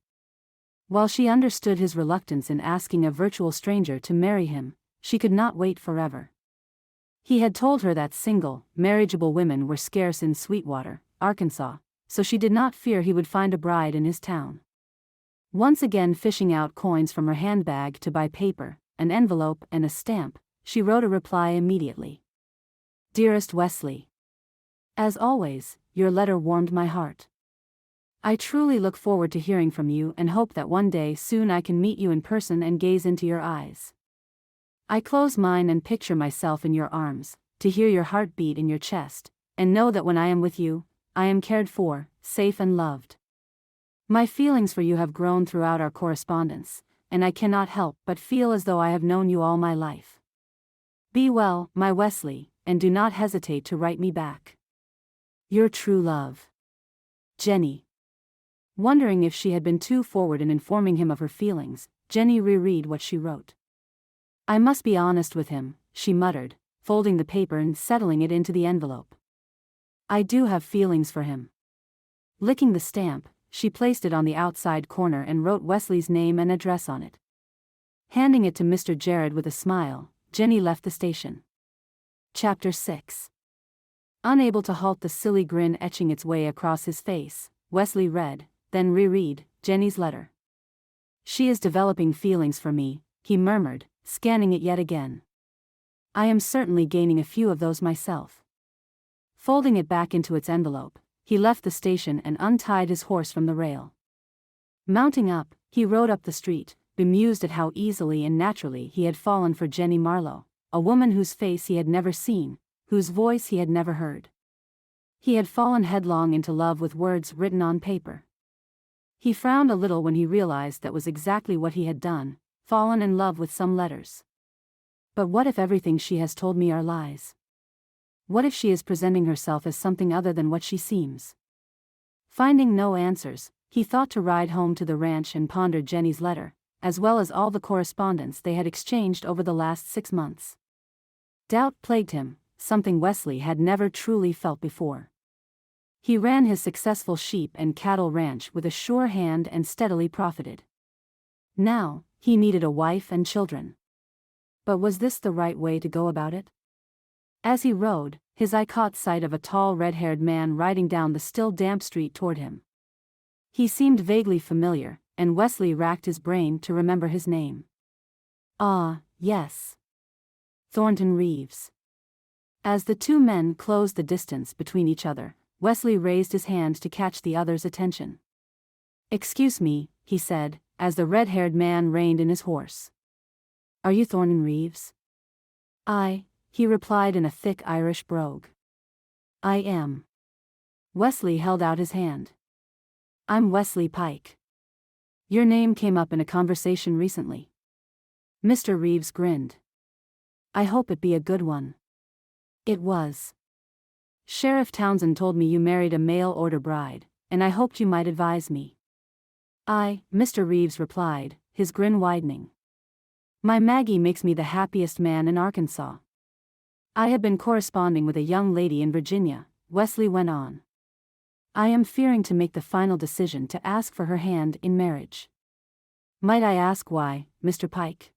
While she understood his reluctance in asking a virtual stranger to marry him, she could not wait forever. He had told her that single, marriageable women were scarce in Sweetwater, Arkansas, so she did not fear he would find a bride in his town. Once again fishing out coins from her handbag to buy paper, an envelope and a stamp, she wrote a reply immediately. Dearest Wesley. As always, your letter warmed my heart. I truly look forward to hearing from you and hope that one day soon I can meet you in person and gaze into your eyes. I close mine and picture myself in your arms, to hear your heartbeat in your chest, and know that when I am with you, I am cared for, safe and loved. My feelings for you have grown throughout our correspondence, and I cannot help but feel as though I have known you all my life. Be well, my Wesley, and do not hesitate to write me back. Your true love. Jenny. Wondering if she had been too forward in informing him of her feelings, Jenny reread what she wrote. I must be honest with him, she muttered, folding the paper and settling it into the envelope. I do have feelings for him. Licking the stamp, she placed it on the outside corner and wrote Wesley's name and address on it. Handing it to Mr. Jared with a smile, Jenny left the station. Chapter 6. Unable to halt the silly grin etching its way across his face, Wesley read, then reread, Jenny's letter. She is developing feelings for me, he murmured, scanning it yet again. I am certainly gaining a few of those myself. Folding it back into its envelope, he left the station and untied his horse from the rail. Mounting up, he rode up the street, bemused at how easily and naturally he had fallen for Jenny Marlow, a woman whose face he had never seen, whose voice he had never heard. He had fallen headlong into love with words written on paper. He frowned a little when he realized that was exactly what he had done, fallen in love with some letters. But what if everything she has told me are lies? What if she is presenting herself as something other than what she seems? Finding no answers, he thought to ride home to the ranch and ponder Jenny's letter, as well as all the correspondence they had exchanged over the last 6 months. Doubt plagued him, something Wesley had never truly felt before. He ran his successful sheep and cattle ranch with a sure hand and steadily profited. Now, he needed a wife and children. But was this the right way to go about it? As he rode, his eye caught sight of a tall red-haired man riding down the still damp street toward him. He seemed vaguely familiar, and Wesley racked his brain to remember his name. Ah, yes. Thornton Reeves. As the two men closed the distance between each other, Wesley raised his hand to catch the other's attention. Excuse me, he said, as the red-haired man reined in his horse. Are you Thornton Reeves? I, he replied in a thick Irish brogue. I am. Wesley held out his hand. I'm Wesley Pike. Your name came up in a conversation recently. Mr. Reeves grinned. I hope it be a good one. It was. Sheriff Townsend told me you married a mail-order bride, and I hoped you might advise me. Mr. Reeves replied, his grin widening. My Maggie makes me the happiest man in Arkansas. I have been corresponding with a young lady in Virginia, Wesley went on. I am fearing to make the final decision to ask for her hand in marriage. Might I ask why, Mr. Pike?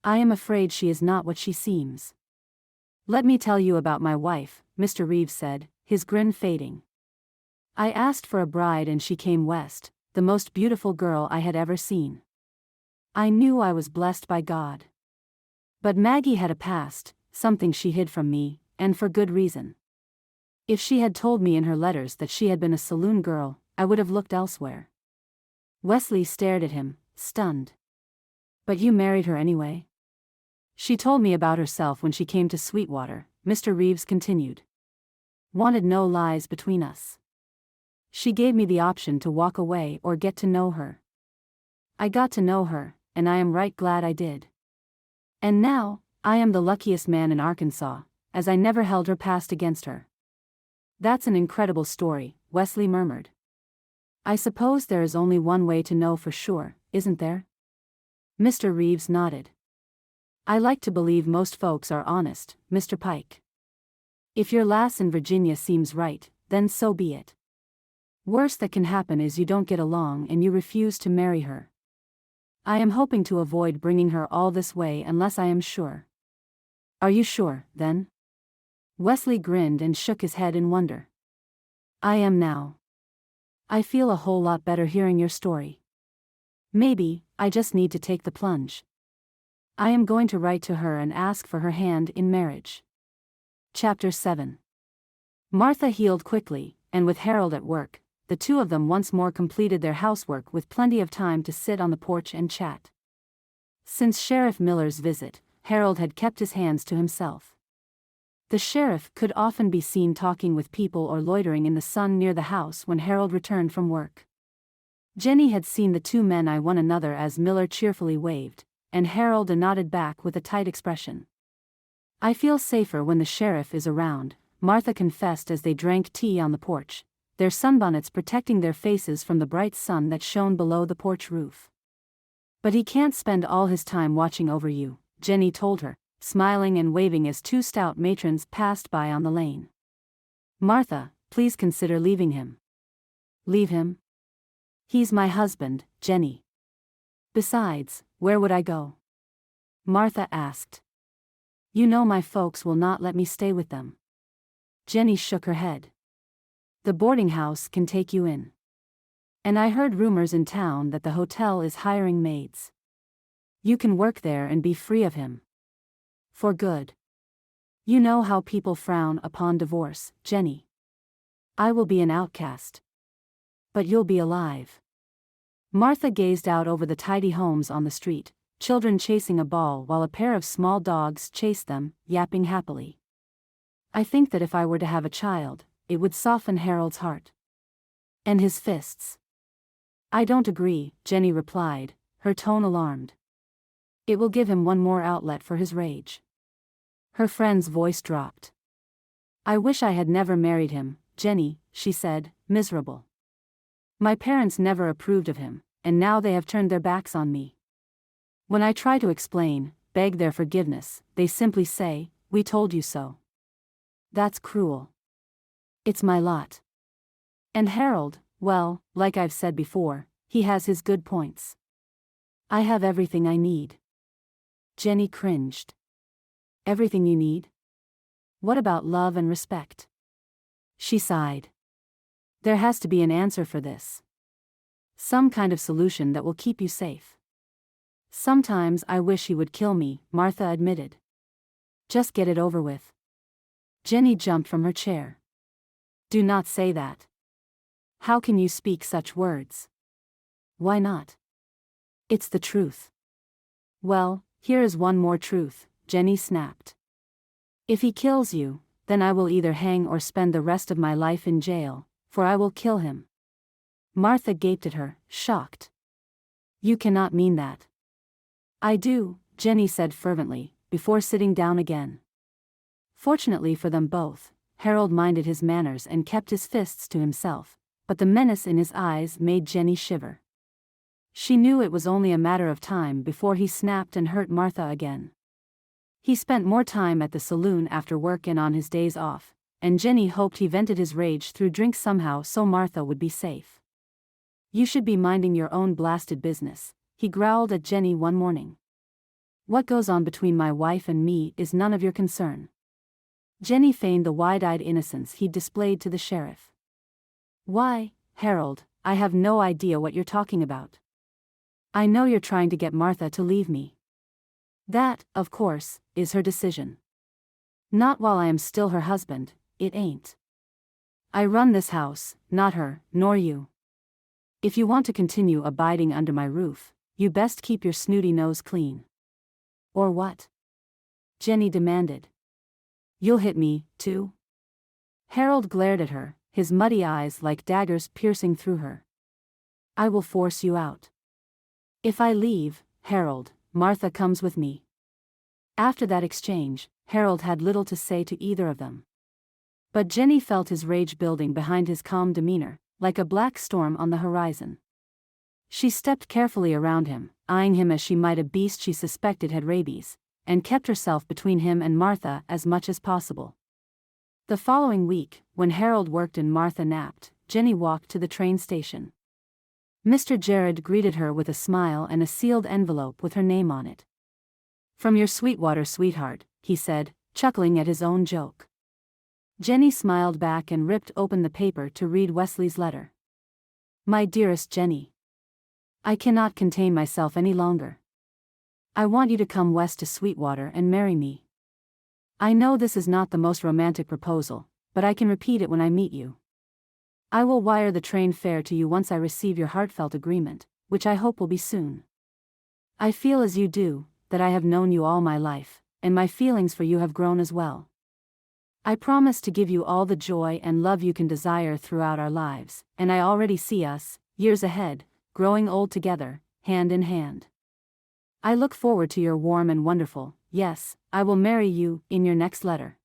I am afraid she is not what she seems. Let me tell you about my wife, Mr. Reeves said, his grin fading. I asked for a bride and she came west, the most beautiful girl I had ever seen. I knew I was blessed by God. But Maggie had a past, something she hid from me, and for good reason. If she had told me in her letters that she had been a saloon girl, I would have looked elsewhere. Wesley stared at him, stunned. But you married her anyway? She told me about herself when she came to Sweetwater, Mr. Reeves continued. Wanted no lies between us. She gave me the option to walk away or get to know her. I got to know her, and I am right glad I did. And now, I am the luckiest man in Arkansas, as I never held her past against her. That's an incredible story, Wesley murmured. I suppose there is only one way to know for sure, isn't there? Mr. Reeves nodded. I like to believe most folks are honest, Mr. Pike. If your lass in Virginia seems right, then so be it. Worst that can happen is you don't get along and you refuse to marry her. I am hoping to avoid bringing her all this way unless I am sure. Are you sure, then? Wesley grinned and shook his head in wonder. I am now. I feel a whole lot better hearing your story. Maybe, I just need to take the plunge. I am going to write to her and ask for her hand in marriage. Chapter 7. Martha healed quickly, and with Harold at work, the two of them once more completed their housework with plenty of time to sit on the porch and chat. Since Sheriff Miller's visit, Harold had kept his hands to himself. The sheriff could often be seen talking with people or loitering in the sun near the house when Harold returned from work. Jenny had seen the two men eye one another as Miller cheerfully waved, and Harold nodded back with a tight expression. "I feel safer when the sheriff is around," Martha confessed as they drank tea on the porch, their sunbonnets protecting their faces from the bright sun that shone below the porch roof. "But he can't spend all his time watching over you," Jenny told her, smiling and waving as two stout matrons passed by on the lane. "Martha, please consider leaving him." "Leave him? He's my husband, Jenny. Besides, where would I go?" Martha asked. "You know my folks will not let me stay with them." Jenny shook her head. "The boarding house can take you in. And I heard rumors in town that the hotel is hiring maids. You can work there and be free of him. For good. You know how people frown upon divorce, Jenny. I will be an outcast. But you'll be alive." Martha gazed out over the tidy homes on the street, children chasing a ball while a pair of small dogs chased them, yapping happily. "I think that if I were to have a child, it would soften Harold's heart. And his fists." "I don't agree," Jenny replied, her tone alarmed. "It will give him one more outlet for his rage." Her friend's voice dropped. "I wish I had never married him, Jenny," she said, miserable. "My parents never approved of him, and now they have turned their backs on me. When I try to explain, beg their forgiveness, they simply say, 'We told you so.' That's cruel. It's my lot. And Harold, well, like I've said before, he has his good points. I have everything I need." Jenny cringed. "Everything you need? What about love and respect?" She sighed. "There has to be an answer for this. Some kind of solution that will keep you safe." "Sometimes I wish he would kill me," Martha admitted. "Just get it over with." Jenny jumped from her chair. "Do not say that. How can you speak such words?" "Why not? It's the truth." "Well, here is one more truth," Jenny snapped. "If he kills you, then I will either hang or spend the rest of my life in jail, for I will kill him." Martha gaped at her, shocked. "You cannot mean that." "I do," Jenny said fervently, before sitting down again. Fortunately for them both, Harold minded his manners and kept his fists to himself, but the menace in his eyes made Jenny shiver. She knew it was only a matter of time before he snapped and hurt Martha again. He spent more time at the saloon after work and on his days off, and Jenny hoped he vented his rage through drink somehow so Martha would be safe. "You should be minding your own blasted business," he growled at Jenny one morning. "What goes on between my wife and me is none of your concern." Jenny feigned the wide-eyed innocence he'd displayed to the sheriff. "Why, Harold, I have no idea what you're talking about. I know you're trying to get Martha to leave me. That, of course, is her decision. Not while I am still her husband, it ain't. I run this house, not her, nor you. If you want to continue abiding under my roof, you best keep your snooty nose clean." "Or what?" Jenny demanded. "You'll hit me, too?" Harold glared at her, his muddy eyes like daggers piercing through her. "I will force you out. If I leave, Harold, Martha comes with me." After that exchange, Harold had little to say to either of them. But Jenny felt his rage building behind his calm demeanor, like a black storm on the horizon. She stepped carefully around him, eyeing him as she might a beast she suspected had rabies, and kept herself between him and Martha as much as possible. The following week, when Harold worked and Martha napped, Jenny walked to the train station. Mr. Jared greeted her with a smile and a sealed envelope with her name on it. "From your Sweetwater sweetheart," he said, chuckling at his own joke. Jenny smiled back and ripped open the paper to read Wesley's letter. "My dearest Jenny, I cannot contain myself any longer. I want you to come west to Sweetwater and marry me. I know this is not the most romantic proposal, but I can repeat it when I meet you. I will wire the train fare to you once I receive your heartfelt agreement, which I hope will be soon. I feel as you do, that I have known you all my life, and my feelings for you have grown as well. I promise to give you all the joy and love you can desire throughout our lives, and I already see us, years ahead, growing old together, hand in hand. I look forward to your warm and wonderful, yes, I will marry you, in your next letter.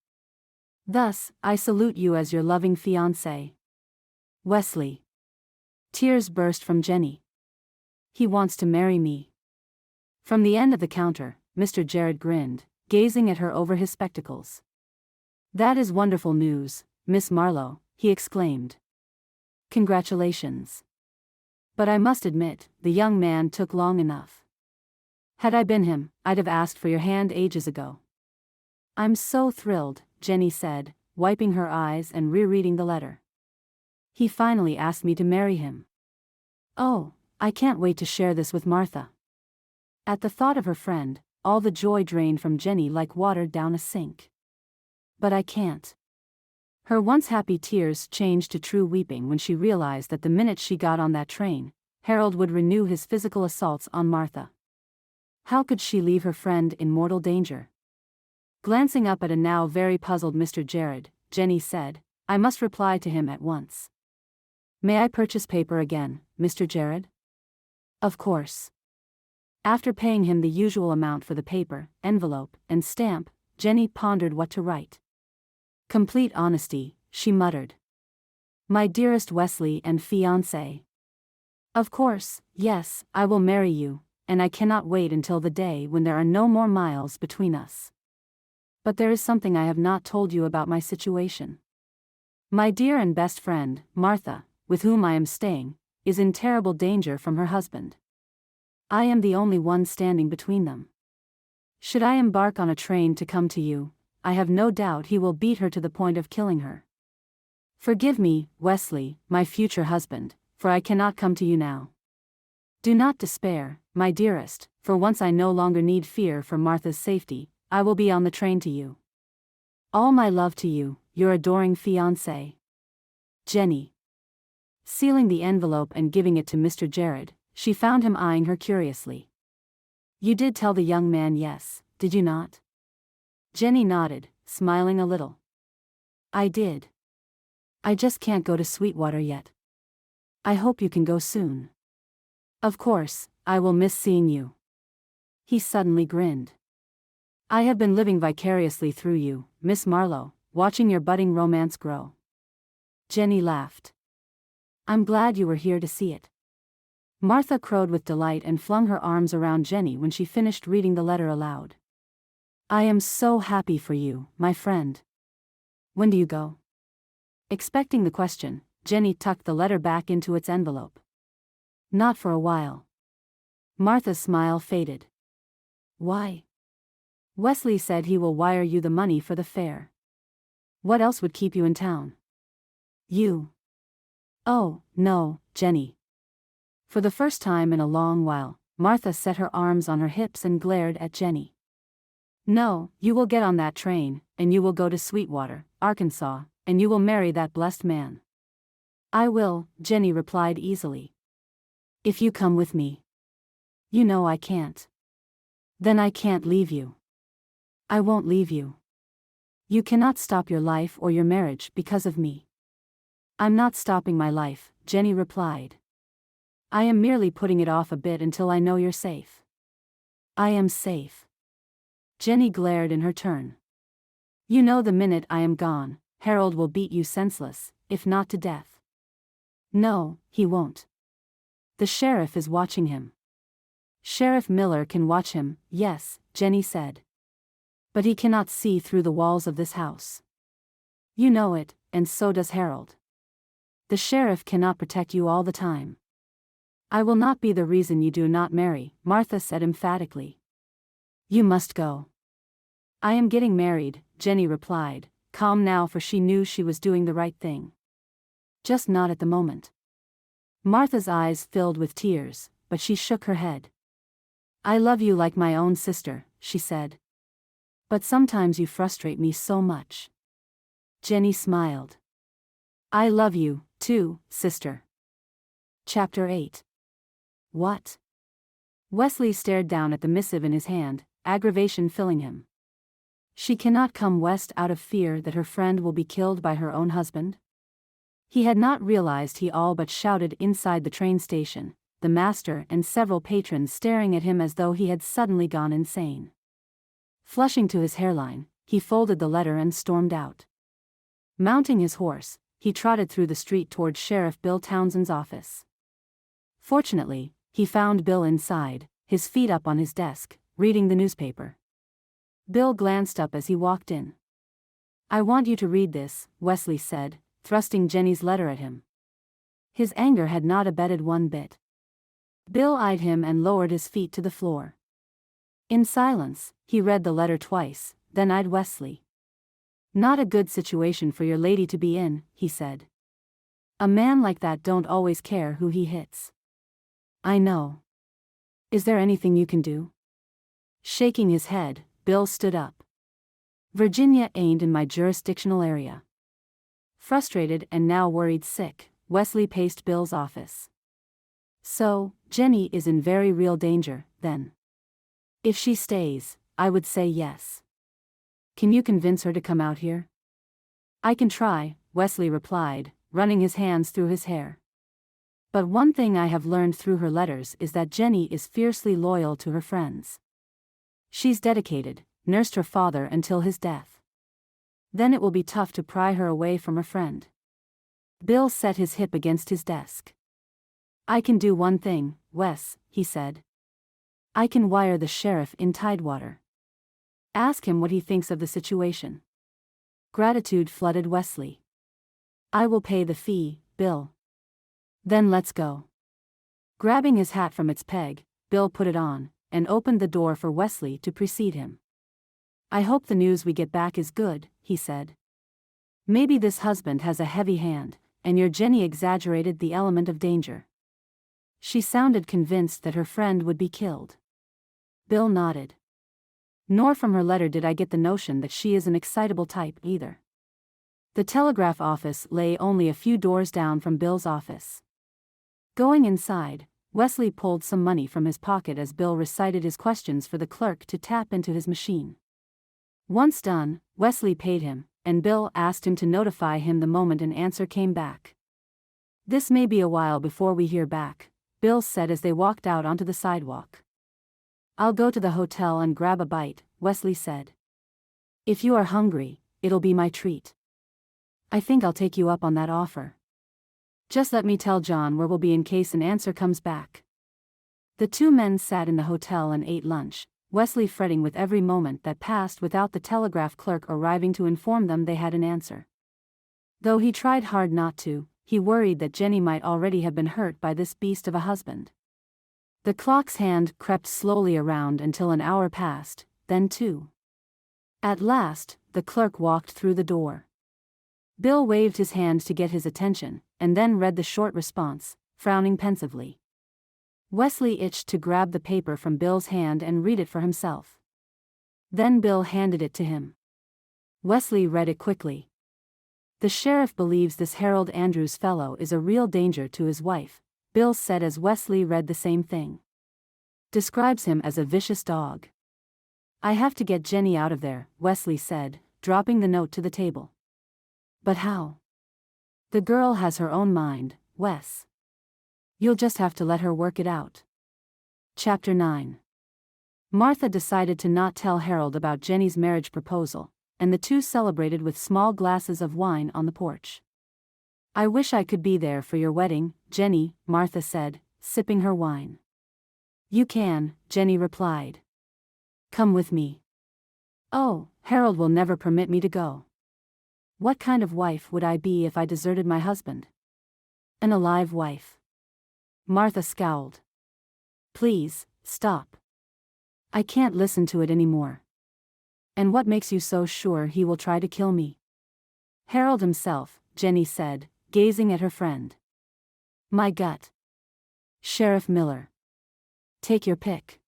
Thus, I salute you as your loving fiancé. Wesley. Tears burst from Jenny. He wants to marry me. From the end of the counter, Mr. Jared grinned, gazing at her over his spectacles. That is wonderful news, Miss Marlow, he exclaimed. Congratulations. But I must admit, the young man took long enough. Had I been him, I'd have asked for your hand ages ago. I'm so thrilled, Jenny said, wiping her eyes and rereading the letter. He finally asked me to marry him. Oh, I can't wait to share this with Martha. At the thought of her friend, all the joy drained from Jenny like water down a sink. But I can't. Her once happy tears changed to true weeping when she realized that the minute she got on that train, Harold would renew his physical assaults on Martha. How could she leave her friend in mortal danger? Glancing up at a now very puzzled Mr. Jared, Jenny said, I must reply to him at once. May I purchase paper again, Mr. Jared? Of course. After paying him the usual amount for the paper, envelope, and stamp, Jenny pondered what to write. Complete honesty, she muttered. My dearest Wesley and fiancé. Of course, yes, I will marry you, and I cannot wait until the day when there are no more miles between us. But there is something I have not told you about my situation. My dear and best friend, Martha, with whom I am staying, is in terrible danger from her husband. I am the only one standing between them. Should I embark on a train to come to you, I have no doubt he will beat her to the point of killing her. Forgive me, Wesley, my future husband, for I cannot come to you now. Do not despair, my dearest, for once I no longer need fear for Martha's safety, I will be on the train to you. All my love to you, your adoring fiancé. Jenny. Sealing the envelope and giving it to Mr. Jared, she found him eyeing her curiously. You did tell the young man yes, did you not? Jenny nodded, smiling a little. I did. I just can't go to Sweetwater yet. I hope you can go soon. Of course, I will miss seeing you. He suddenly grinned. I have been living vicariously through you, Miss Marlow, watching your budding romance grow. Jenny laughed. I'm glad you were here to see it. Martha crowed with delight and flung her arms around Jenny when she finished reading the letter aloud. I am so happy for you, my friend. When do you go? Expecting the question, Jenny tucked the letter back into its envelope. Not for a while. Martha's smile faded. Why? Wesley said he will wire you the money for the fare. What else would keep you in town? You. Oh, no, Jenny. For the first time in a long while, Martha set her arms on her hips and glared at Jenny. No, you will get on that train, and you will go to Sweetwater, Arkansas, and you will marry that blessed man. I will, Jenny replied easily. If you come with me. You know I can't. Then I can't leave you. I won't leave you. You cannot stop your life or your marriage because of me. I'm not stopping my life, Jenny replied. I am merely putting it off a bit until I know you're safe. I am safe. Jenny glared in her turn. You know the minute I am gone, Harold will beat you senseless, if not to death. No, he won't. The sheriff is watching him. Sheriff Miller can watch him, yes, Jenny said. But he cannot see through the walls of this house. You know it, and so does Harold. The sheriff cannot protect you all the time. I will not be the reason you do not marry, Martha said emphatically. You must go. I am getting married, Jenny replied, calm now for she knew she was doing the right thing. Just not at the moment. Martha's eyes filled with tears, but she shook her head. I love you like my own sister, she said. But sometimes you frustrate me so much. Jenny smiled. I love you, too, sister. Chapter 8. What? Wesley stared down at the missive in his hand, aggravation filling him. She cannot come west out of fear that her friend will be killed by her own husband? He had not realized he all but shouted inside the train station, the master and several patrons staring at him as though he had suddenly gone insane. Flushing to his hairline, he folded the letter and stormed out. Mounting his horse, he trotted through the street toward Sheriff Bill Townsend's office. Fortunately, he found Bill inside, his feet up on his desk, reading the newspaper. Bill glanced up as he walked in. "I want you to read this," Wesley said, thrusting Jenny's letter at him. His anger had not abated one bit. Bill eyed him and lowered his feet to the floor. In silence, he read the letter twice, then eyed Wesley. "Not a good situation for your lady to be in," he said. "A man like that don't always care who he hits." "I know. Is there anything you can do?" Shaking his head, Bill stood up. "Virginia ain't in my jurisdictional area." Frustrated and now worried sick, Wesley paced Bill's office. "So, Jenny is in very real danger, then?" "If she stays, I would say yes." "Can you convince her to come out here?" "I can try," Wesley replied, running his hands through his hair. "But one thing I have learned through her letters is that Jenny is fiercely loyal to her friends. She's dedicated, nursed her father until his death. Then it will be tough to pry her away from her friend." Bill set his hip against his desk. "I can do one thing, Wes," he said. "I can wire the sheriff in Tidewater. Ask him what he thinks of the situation." Gratitude flooded Wesley. "I will pay the fee, Bill." "Then let's go." Grabbing his hat from its peg, Bill put it on, and opened the door for Wesley to precede him. "I hope the news we get back is good," he said. "Maybe this husband has a heavy hand, and your Jenny exaggerated the element of danger." She sounded convinced that her friend would be killed. Bill nodded. "Nor from her letter did I get the notion that she is an excitable type either." The telegraph office lay only a few doors down from Bill's office. Going inside, Wesley pulled some money from his pocket as Bill recited his questions for the clerk to tap into his machine. Once done, Wesley paid him, and Bill asked him to notify him the moment an answer came back. "This may be a while before we hear back," Bill said as they walked out onto the sidewalk. "I'll go to the hotel and grab a bite," Wesley said. "If you are hungry, it'll be my treat." "I think I'll take you up on that offer. Just let me tell John where we'll be in case an answer comes back." The two men sat in the hotel and ate lunch, Wesley fretting with every moment that passed without the telegraph clerk arriving to inform them they had an answer. Though he tried hard not to, he worried that Jenny might already have been hurt by this beast of a husband. The clock's hand crept slowly around until an hour passed, then two. At last, the clerk walked through the door. Bill waved his hand to get his attention, and then read the short response, frowning pensively. Wesley itched to grab the paper from Bill's hand and read it for himself. Then Bill handed it to him. Wesley read it quickly. "The sheriff believes this Harold Andrews fellow is a real danger to his wife," Bill said as Wesley read the same thing. "Describes him as a vicious dog." "I have to get Jenny out of there," Wesley said, dropping the note to the table. "But how?" "The girl has her own mind, Wes. You'll just have to let her work it out." Chapter 9. Martha decided to not tell Harold about Jenny's marriage proposal, and the two celebrated with small glasses of wine on the porch. "I wish I could be there for your wedding, Jenny," Martha said, sipping her wine. "You can," Jenny replied. "Come with me." "Oh, Harold will never permit me to go." "What kind of wife would I be if I deserted my husband?" "An alive wife." Martha scowled. "Please, stop. I can't listen to it anymore." "And what makes you so sure he will try to kill me?" "Harold himself," Jenny said, gazing at her friend. "My gut. Sheriff Miller. Take your pick.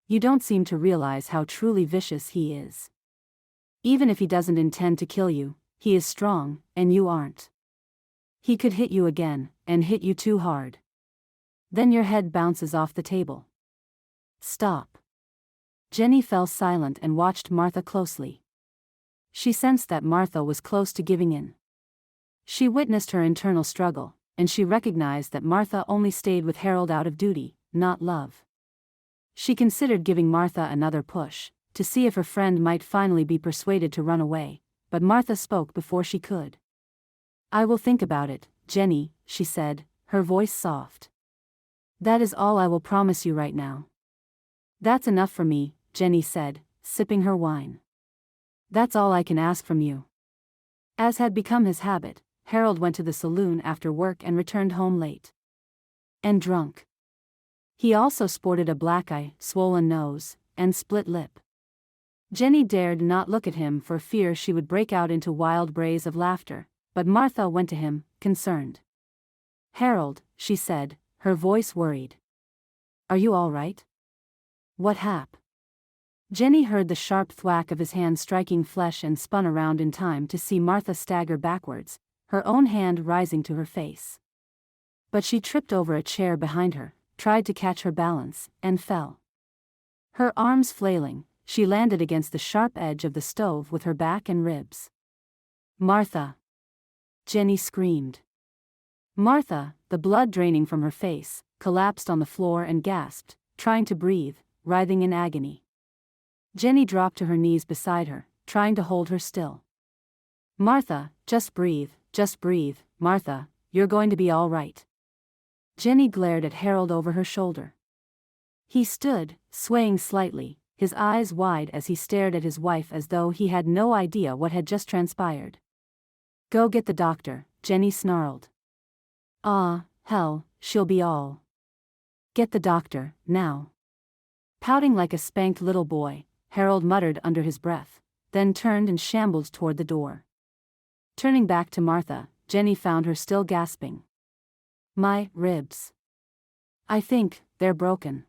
You don't seem to realize how truly vicious he is. Even if he doesn't intend to kill you, he is strong, and you aren't. He could hit you again, and hit you too hard. Then your head bounces off the table. Stop." Jenny fell silent and watched Martha closely. She sensed that Martha was close to giving in. She witnessed her internal struggle, and she recognized that Martha only stayed with Harold out of duty, not love. She considered giving Martha another push, to see if her friend might finally be persuaded to run away, but Martha spoke before she could. "I will think about it, Jenny," she said, her voice soft. "That is all I will promise you right now." "That's enough for me," Jenny said, sipping her wine. "That's all I can ask from you." As had become his habit, Harold went to the saloon after work and returned home late. And drunk. He also sported a black eye, swollen nose, and split lip. Jenny dared not look at him for fear she would break out into wild brays of laughter, but Martha went to him, concerned. "Harold," she said, her voice worried. "Are you all right? What hap?" Jenny heard the sharp thwack of his hand striking flesh and spun around in time to see Martha stagger backwards, her own hand rising to her face. But she tripped over a chair behind her, tried to catch her balance, and fell. Her arms flailing, she landed against the sharp edge of the stove with her back and ribs. "Martha!" Jenny screamed. Martha, the blood draining from her face, collapsed on the floor and gasped, trying to breathe, writhing in agony. Jenny dropped to her knees beside her, trying to hold her still. "Martha, just breathe, Martha, you're going to be all right." Jenny glared at Harold over her shoulder. He stood, swaying slightly, his eyes wide as he stared at his wife as though he had no idea what had just transpired. "Go get the doctor," Jenny snarled. "Ah, hell, she'll be all." "Get the doctor, now." Pouting like a spanked little boy, Harold muttered under his breath, then turned and shambled toward the door. Turning back to Martha, Jenny found her still gasping. "My ribs. I think they're broken."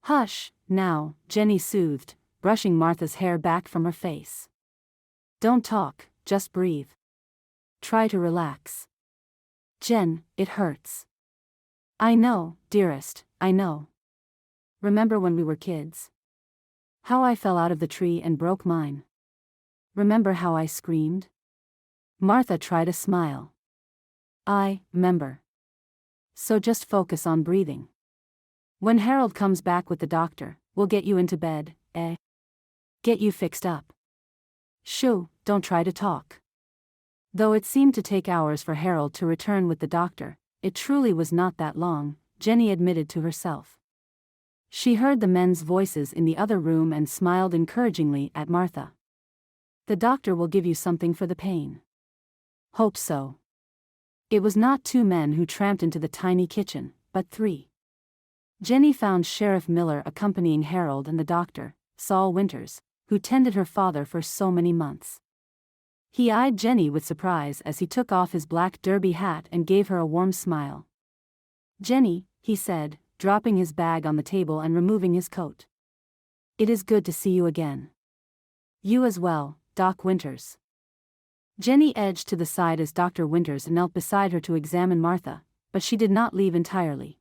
"Hush, now," Jenny soothed, brushing Martha's hair back from her face. "Don't talk, just breathe. Try to relax." "Jen, it hurts." "I know, dearest, I know. Remember when we were kids? How I fell out of the tree and broke mine? Remember how I screamed?" Martha tried a smile. "I remember. So just focus on breathing. When Harold comes back with the doctor, we'll get you into bed, eh? Get you fixed up. Shoo, don't try to talk." Though it seemed to take hours for Harold to return with the doctor, it truly was not that long, Jenny admitted to herself. She heard the men's voices in the other room and smiled encouragingly at Martha. "The doctor will give you something for the pain." "Hope so." It was not two men who tramped into the tiny kitchen, but three. Jenny found Sheriff Miller accompanying Harold and the doctor, Saul Winters, who tended her father for so many months. He eyed Jenny with surprise as he took off his black derby hat and gave her a warm smile. "Jenny," he said, dropping his bag on the table and removing his coat. "It is good to see you again." "You as well, Doc Winters." Jenny edged to the side as Dr. Winters knelt beside her to examine Martha, but she did not leave entirely.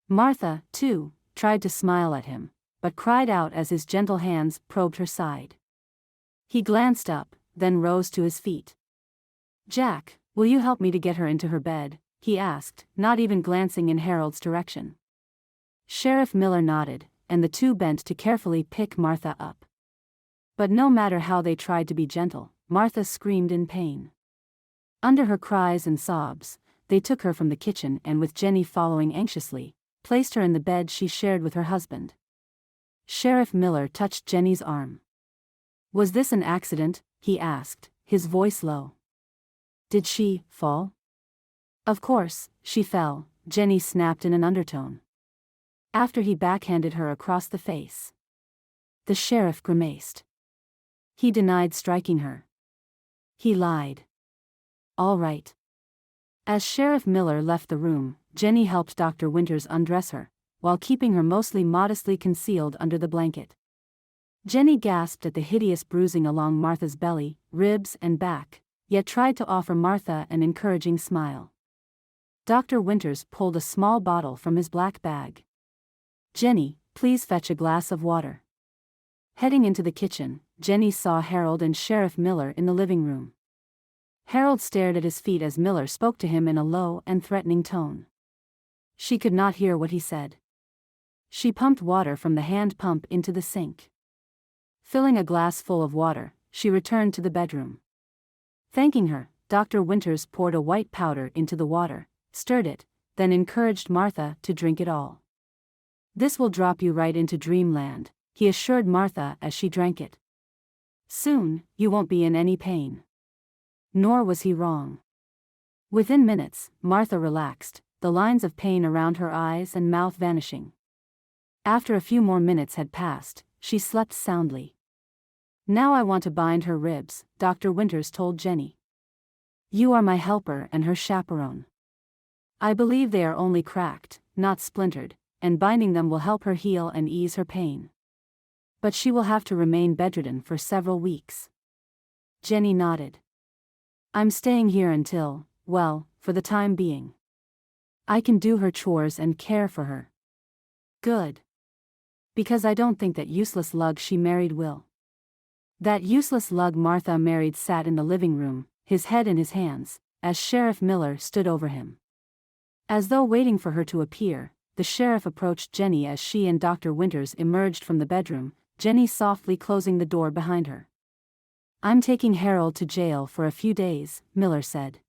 Martha, too, tried to smile at him, but cried out as his gentle hands probed her side. He glanced up, then rose to his feet. "Jack, will you help me to get her into her bed?" he asked, not even glancing in Harold's direction. Sheriff Miller nodded, and the two bent to carefully pick Martha up. But no matter how they tried to be gentle, Martha screamed in pain. Under her cries and sobs, they took her from the kitchen and, with Jenny following anxiously, placed her in the bed she shared with her husband. Sheriff Miller touched Jenny's arm. "Was this an accident?" he asked, his voice low. "Did she fall?" "Of course, she fell," Jenny snapped in an undertone. After he backhanded her across the face. The sheriff grimaced. He denied striking her. He lied. "All right." As Sheriff Miller left the room, Jenny helped Dr. Winters undress her, while keeping her mostly modestly concealed under the blanket. Jenny gasped at the hideous bruising along Martha's belly, ribs and back, yet tried to offer Martha an encouraging smile. Dr. Winters pulled a small bottle from his black bag. "Jenny, please fetch a glass of water." Heading into the kitchen, Jenny saw Harold and Sheriff Miller in the living room. Harold stared at his feet as Miller spoke to him in a low and threatening tone. She could not hear what he said. She pumped water from the hand pump into the sink. Filling a glass full of water, she returned to the bedroom. Thanking her, Dr. Winters poured a white powder into the water, stirred it, then encouraged Martha to drink it all. "This will drop you right into dreamland," he assured Martha as she drank it. "Soon, you won't be in any pain." Nor was he wrong. Within minutes, Martha relaxed, the lines of pain around her eyes and mouth vanishing. After a few more minutes had passed, she slept soundly. "Now I want to bind her ribs," Dr. Winters told Jenny. "You are my helper and her chaperone. I believe they are only cracked, not splintered, and binding them will help her heal and ease her pain. But she will have to remain bedridden for several weeks." Jenny nodded. "I'm staying here until, well, for the time being. I can do her chores and care for her." "Good. Because I don't think that useless lug she married will." That useless lug Martha married sat in the living room, his head in his hands, as Sheriff Miller stood over him. As though waiting for her to appear, the sheriff approached Jenny as she and Dr. Winters emerged from the bedroom, Jenny softly closing the door behind her. "I'm taking Harold to jail for a few days," Miller said.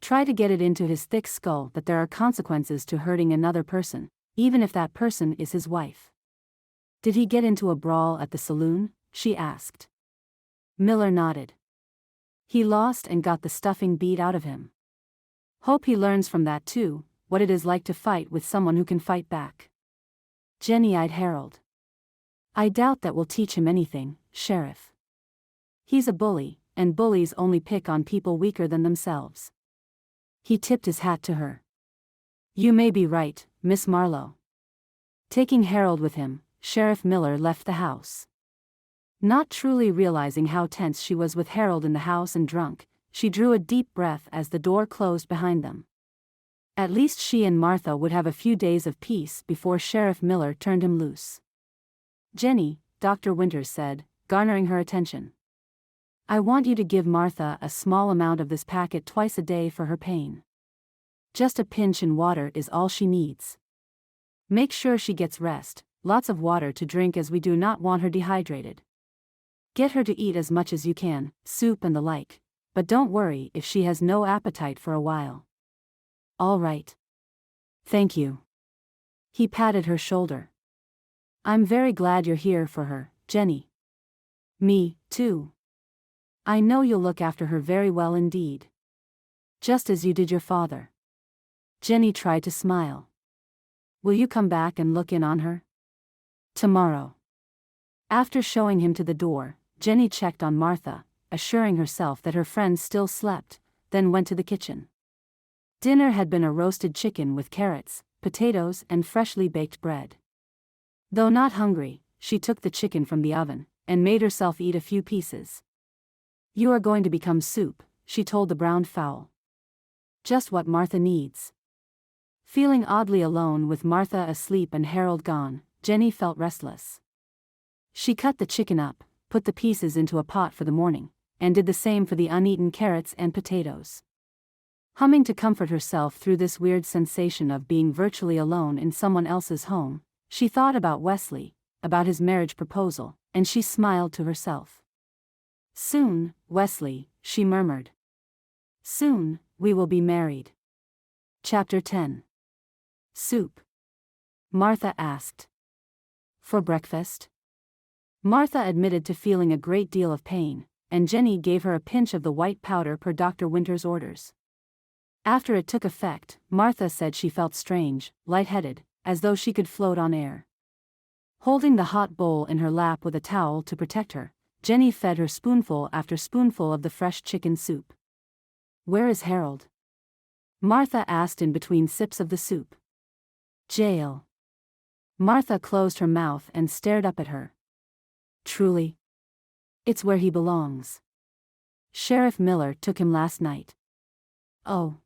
"Try to get it into his thick skull that there are consequences to hurting another person, even if that person is his wife." "Did he get into a brawl at the saloon?" she asked. Miller nodded. "He lost and got the stuffing beat out of him. Hope he learns from that too, what it is like to fight with someone who can fight back." Jenny eyed Harold. "I doubt that will teach him anything, Sheriff. He's a bully, and bullies only pick on people weaker than themselves." He tipped his hat to her. "You may be right, Miss Marlow." Taking Harold with him, Sheriff Miller left the house. Not truly realizing how tense she was with Harold in the house and drunk, she drew a deep breath as the door closed behind them. At least she and Martha would have a few days of peace before Sheriff Miller turned him loose. "Jenny," Dr. Winters said, garnering her attention. "I want you to give Martha a small amount of this packet twice a day for her pain. Just a pinch in water is all she needs. Make sure she gets rest, lots of water to drink as we do not want her dehydrated. Get her to eat as much as you can, soup and the like, but don't worry if she has no appetite for a while." "All right. Thank you." He patted her shoulder. "I'm very glad you're here for her, Jenny." "Me, too. I know you'll look after her very well indeed. Just as you did your father." Jenny tried to smile. "Will you come back and look in on her?" "Tomorrow." After showing him to the door, Jenny checked on Martha, assuring herself that her friend still slept, then went to the kitchen. Dinner had been a roasted chicken with carrots, potatoes and freshly baked bread. Though not hungry, she took the chicken from the oven, and made herself eat a few pieces. "You are going to become soup," she told the brown fowl. "Just what Martha needs." Feeling oddly alone with Martha asleep and Harold gone, Jenny felt restless. She cut the chicken up, put the pieces into a pot for the morning, and did the same for the uneaten carrots and potatoes. Humming to comfort herself through this weird sensation of being virtually alone in someone else's home, she thought about Wesley, about his marriage proposal, and she smiled to herself. "Soon, Wesley," she murmured. "Soon, we will be married." Chapter 10. Soup. Martha asked. "For breakfast?" Martha admitted to feeling a great deal of pain, and Jenny gave her a pinch of the white powder per Dr. Winters' orders. After it took effect, Martha said she felt strange, lightheaded, as though she could float on air. Holding the hot bowl in her lap with a towel to protect her, Jenny fed her spoonful after spoonful of the fresh chicken soup. "Where is Harold?" Martha asked in between sips of the soup. "Jail." Martha closed her mouth and stared up at her. "Truly? It's where he belongs. Sheriff Miller took him last night." "Oh."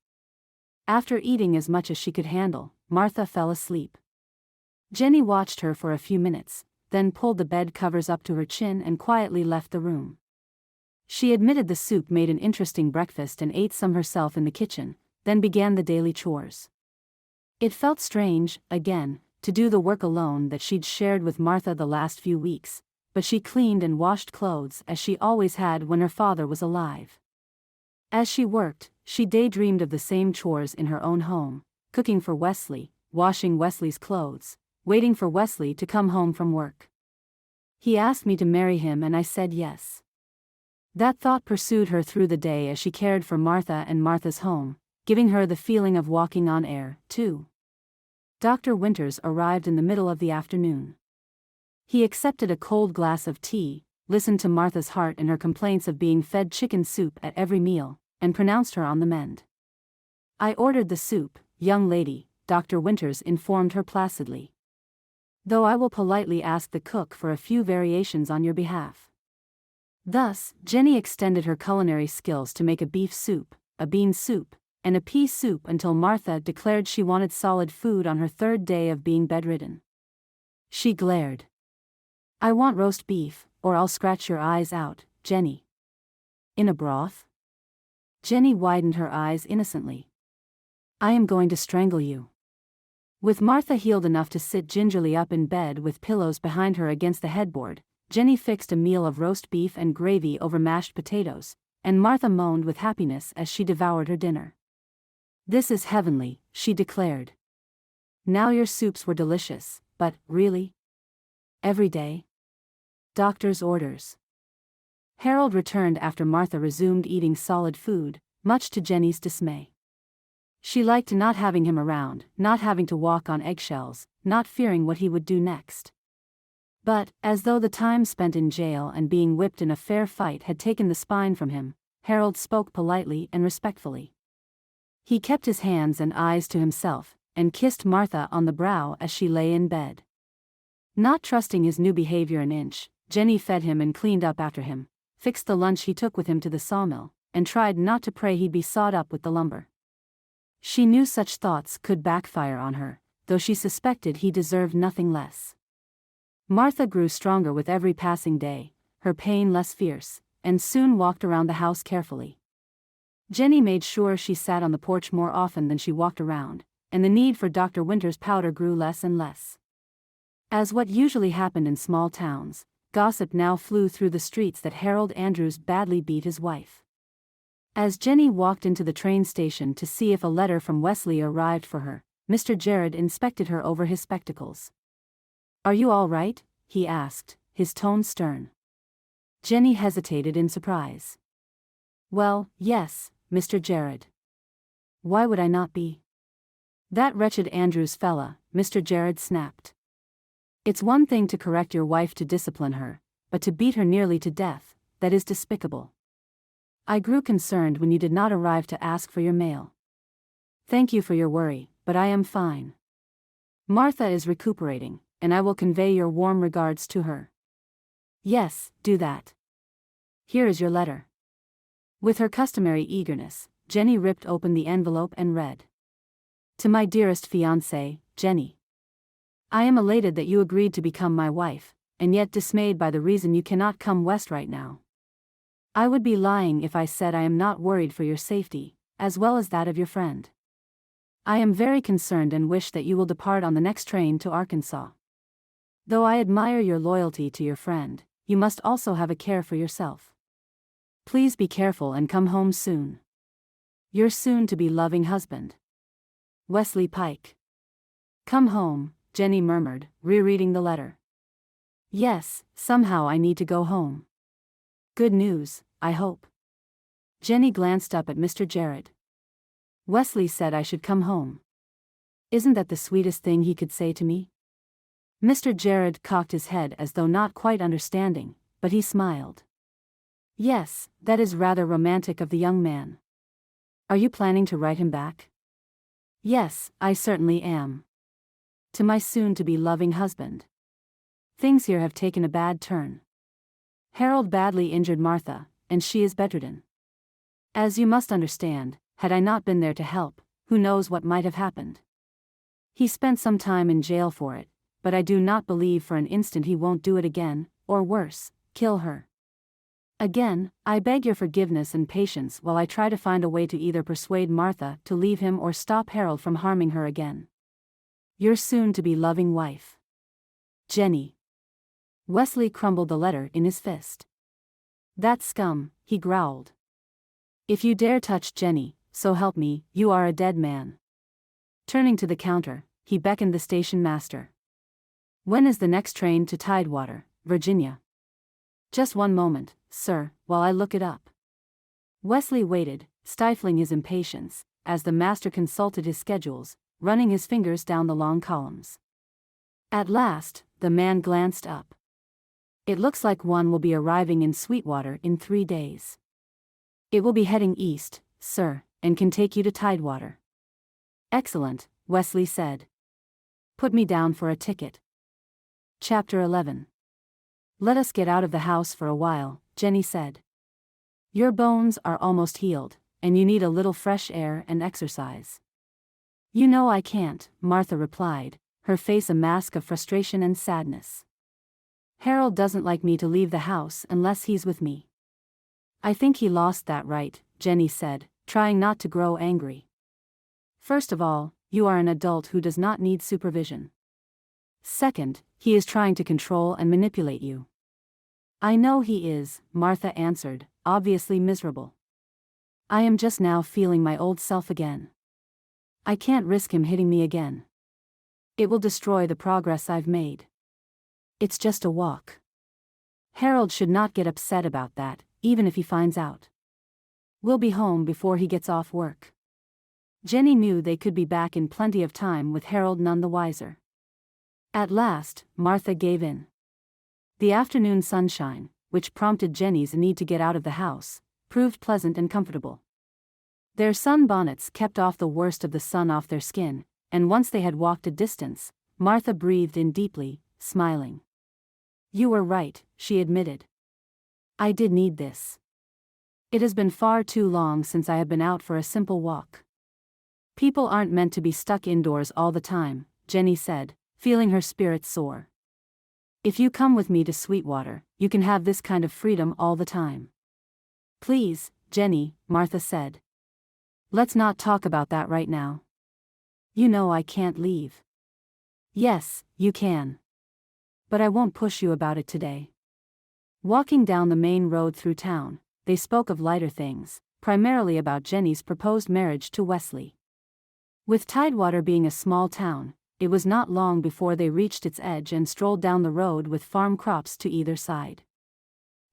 After eating as much as she could handle, Martha fell asleep. Jenny watched her for a few minutes, then pulled the bed covers up to her chin and quietly left the room. She admitted the soup made an interesting breakfast and ate some herself in the kitchen, then began the daily chores. It felt strange, again, to do the work alone that she'd shared with Martha the last few weeks, but she cleaned and washed clothes as she always had when her father was alive. As she worked, she daydreamed of the same chores in her own home, cooking for Wesley, washing Wesley's clothes, waiting for Wesley to come home from work. He asked me to marry him and I said yes. That thought pursued her through the day as she cared for Martha and Martha's home, giving her the feeling of walking on air, too. Dr. Winters arrived in the middle of the afternoon. He accepted a cold glass of tea, listened to Martha's heart and her complaints of being fed chicken soup at every meal, and pronounced her on the mend. "I ordered the soup, young lady," Dr. Winters informed her placidly. "Though I will politely ask the cook for a few variations on your behalf." Thus, Jenny extended her culinary skills to make a beef soup, a bean soup, and a pea soup until Martha declared she wanted solid food on her third day of being bedridden. She glared. "I want roast beef, or I'll scratch your eyes out, Jenny." "In a broth?" Jenny widened her eyes innocently. "I am going to strangle you." With Martha healed enough to sit gingerly up in bed with pillows behind her against the headboard, Jenny fixed a meal of roast beef and gravy over mashed potatoes, and Martha moaned with happiness as she devoured her dinner. "This is heavenly," she declared. "Now your soups were delicious, but, really? Every day?" "Doctor's orders." Harold returned after Martha resumed eating solid food, much to Jenny's dismay. She liked not having him around, not having to walk on eggshells, not fearing what he would do next. But, as though the time spent in jail and being whipped in a fair fight had taken the spine from him, Harold spoke politely and respectfully. He kept his hands and eyes to himself, and kissed Martha on the brow as she lay in bed. Not trusting his new behavior an inch, Jenny fed him and cleaned up after him, fixed the lunch he took with him to the sawmill, and tried not to pray he'd be sawed up with the lumber. She knew such thoughts could backfire on her, though she suspected he deserved nothing less. Martha grew stronger with every passing day, her pain less fierce, and soon walked around the house carefully. Jenny made sure she sat on the porch more often than she walked around, and the need for Dr. Winters' powder grew less and less. As what usually happened in small towns, gossip now flew through the streets that Harold Andrews badly beat his wife. As Jenny walked into the train station to see if a letter from Wesley arrived for her, Mr. Jared inspected her over his spectacles. "Are you all right?" he asked, his tone stern. Jenny hesitated in surprise. "Well, yes, Mr. Jared. Why would I not be?" "That wretched Andrews fella," Mr. Jared snapped. "It's one thing to correct your wife, to discipline her, but to beat her nearly to death, that is despicable. I grew concerned when you did not arrive to ask for your mail. Thank you for your worry, but I am fine. Martha is recuperating, and I will convey your warm regards to her." "Yes, do that. Here is your letter." With her customary eagerness, Jenny ripped open the envelope and read. "To my dearest fiancée, Jenny. I am elated that you agreed to become my wife, and yet dismayed by the reason you cannot come west right now. I would be lying if I said I am not worried for your safety, as well as that of your friend. I am very concerned and wish that you will depart on the next train to Arkansas. Though I admire your loyalty to your friend, you must also have a care for yourself. Please be careful and come home soon. Your soon-to-be loving husband, Wesley Pike." "Come home," Jenny murmured, rereading the letter. "Yes, somehow I need to go home. Good news, I hope." Jenny glanced up at Mr. Jared. "Wesley said I should come home. Isn't that the sweetest thing he could say to me?" Mr. Jared cocked his head as though not quite understanding, but he smiled. "Yes, that is rather romantic of the young man. Are you planning to write him back?" "Yes, I certainly am. To my soon-to-be loving husband. Things here have taken a bad turn. Harold badly injured Martha, and she is bedridden. As you must understand, had I not been there to help, who knows what might have happened. He spent some time in jail for it, but I do not believe for an instant he won't do it again, or worse, kill her. Again, I beg your forgiveness and patience while I try to find a way to either persuade Martha to leave him or stop Harold from harming her again. Your soon-to-be loving wife, Jenny. Wesley crumbled the letter in his fist. That scum, he growled. If you dare touch Jenny, so help me, you are a dead man. Turning to the counter, he beckoned the station master. When is the next train to Tidewater, Virginia? Just one moment, sir, while I look it up. Wesley waited, stifling his impatience, as the master consulted his schedules, running his fingers down the long columns. At last, the man glanced up. It looks like one will be arriving in Sweetwater in 3 days. It will be heading east, sir, and can take you to Tidewater. Excellent, Wesley said. Put me down for a ticket. Chapter 11. Let us get out of the house for a while, Jenny said. Your bones are almost healed, and you need a little fresh air and exercise. You know I can't, Martha replied, her face a mask of frustration and sadness. Harold doesn't like me to leave the house unless he's with me. I think he lost that right, Jenny said, trying not to grow angry. First of all, you are an adult who does not need supervision. Second, he is trying to control and manipulate you. I know he is, Martha answered, obviously miserable. I am just now feeling my old self again. I can't risk him hitting me again. It will destroy the progress I've made. It's just a walk. Harold should not get upset about that, even if he finds out. We'll be home before he gets off work. Jenny knew they could be back in plenty of time with Harold none the wiser. At last, Martha gave in. The afternoon sunshine, which prompted Jenny's need to get out of the house, proved pleasant and comfortable. Their sunbonnets kept off the worst of the sun off their skin, and once they had walked a distance, Martha breathed in deeply, smiling. You were right, she admitted. I did need this. It has been far too long since I have been out for a simple walk. People aren't meant to be stuck indoors all the time, Jenny said, feeling her spirits soar. If you come with me to Sweetwater, you can have this kind of freedom all the time. Please, Jenny, Martha said. Let's not talk about that right now. You know I can't leave. Yes, you can. But I won't push you about it today. Walking down the main road through town, they spoke of lighter things, primarily about Jenny's proposed marriage to Wesley. With Tidewater being a small town, it was not long before they reached its edge and strolled down the road with farm crops to either side.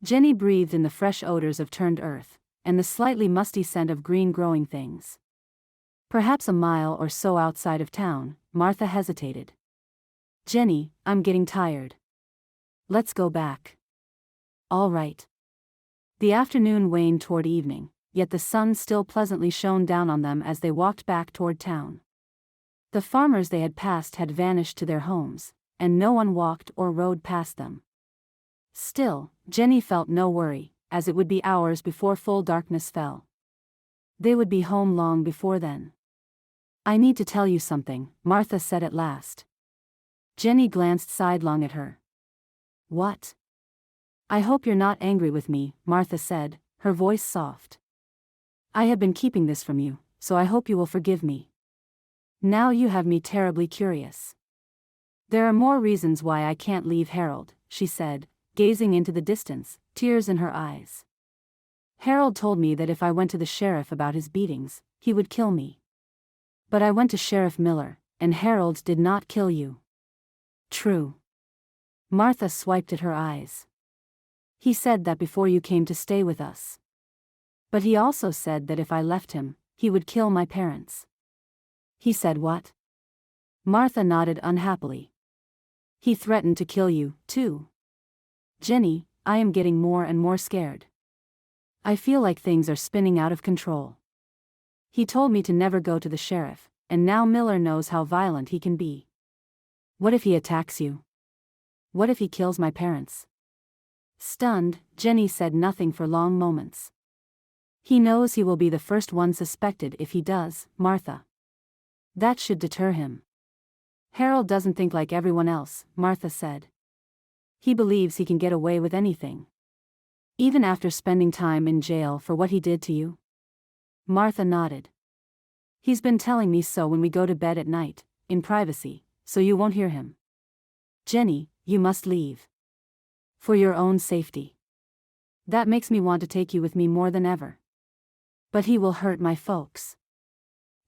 Jenny breathed in the fresh odors of turned earth, and the slightly musty scent of green growing things. Perhaps a mile or so outside of town, Martha hesitated. Jenny, I'm getting tired. Let's go back. All right. The afternoon waned toward evening, yet the sun still pleasantly shone down on them as they walked back toward town. The farmers they had passed had vanished to their homes, and no one walked or rode past them. Still, Jenny felt no worry, as it would be hours before full darkness fell. They would be home long before then. I need to tell you something, Martha said at last. Jenny glanced sidelong at her. What? I hope you're not angry with me, Martha said, her voice soft. I have been keeping this from you, so I hope you will forgive me. Now you have me terribly curious. There are more reasons why I can't leave Harold, she said, gazing into the distance, tears in her eyes. Harold told me that if I went to the sheriff about his beatings, he would kill me. But I went to Sheriff Miller, and Harold did not kill you. True. Martha swiped at her eyes. He said that before you came to stay with us. But he also said that if I left him, he would kill my parents. He said what? Martha nodded unhappily. He threatened to kill you, too. Jenny, I am getting more and more scared. I feel like things are spinning out of control. He told me to never go to the sheriff, and now Miller knows how violent he can be. What if he attacks you? What if he kills my parents? Stunned, Jenny said nothing for long moments. He knows he will be the first one suspected if he does, Martha. That should deter him. Harold doesn't think like everyone else, Martha said. He believes he can get away with anything. Even after spending time in jail for what he did to you? Martha nodded. He's been telling me so when we go to bed at night, in privacy, so you won't hear him. Jenny, you must leave. For your own safety. That makes me want to take you with me more than ever. But he will hurt my folks.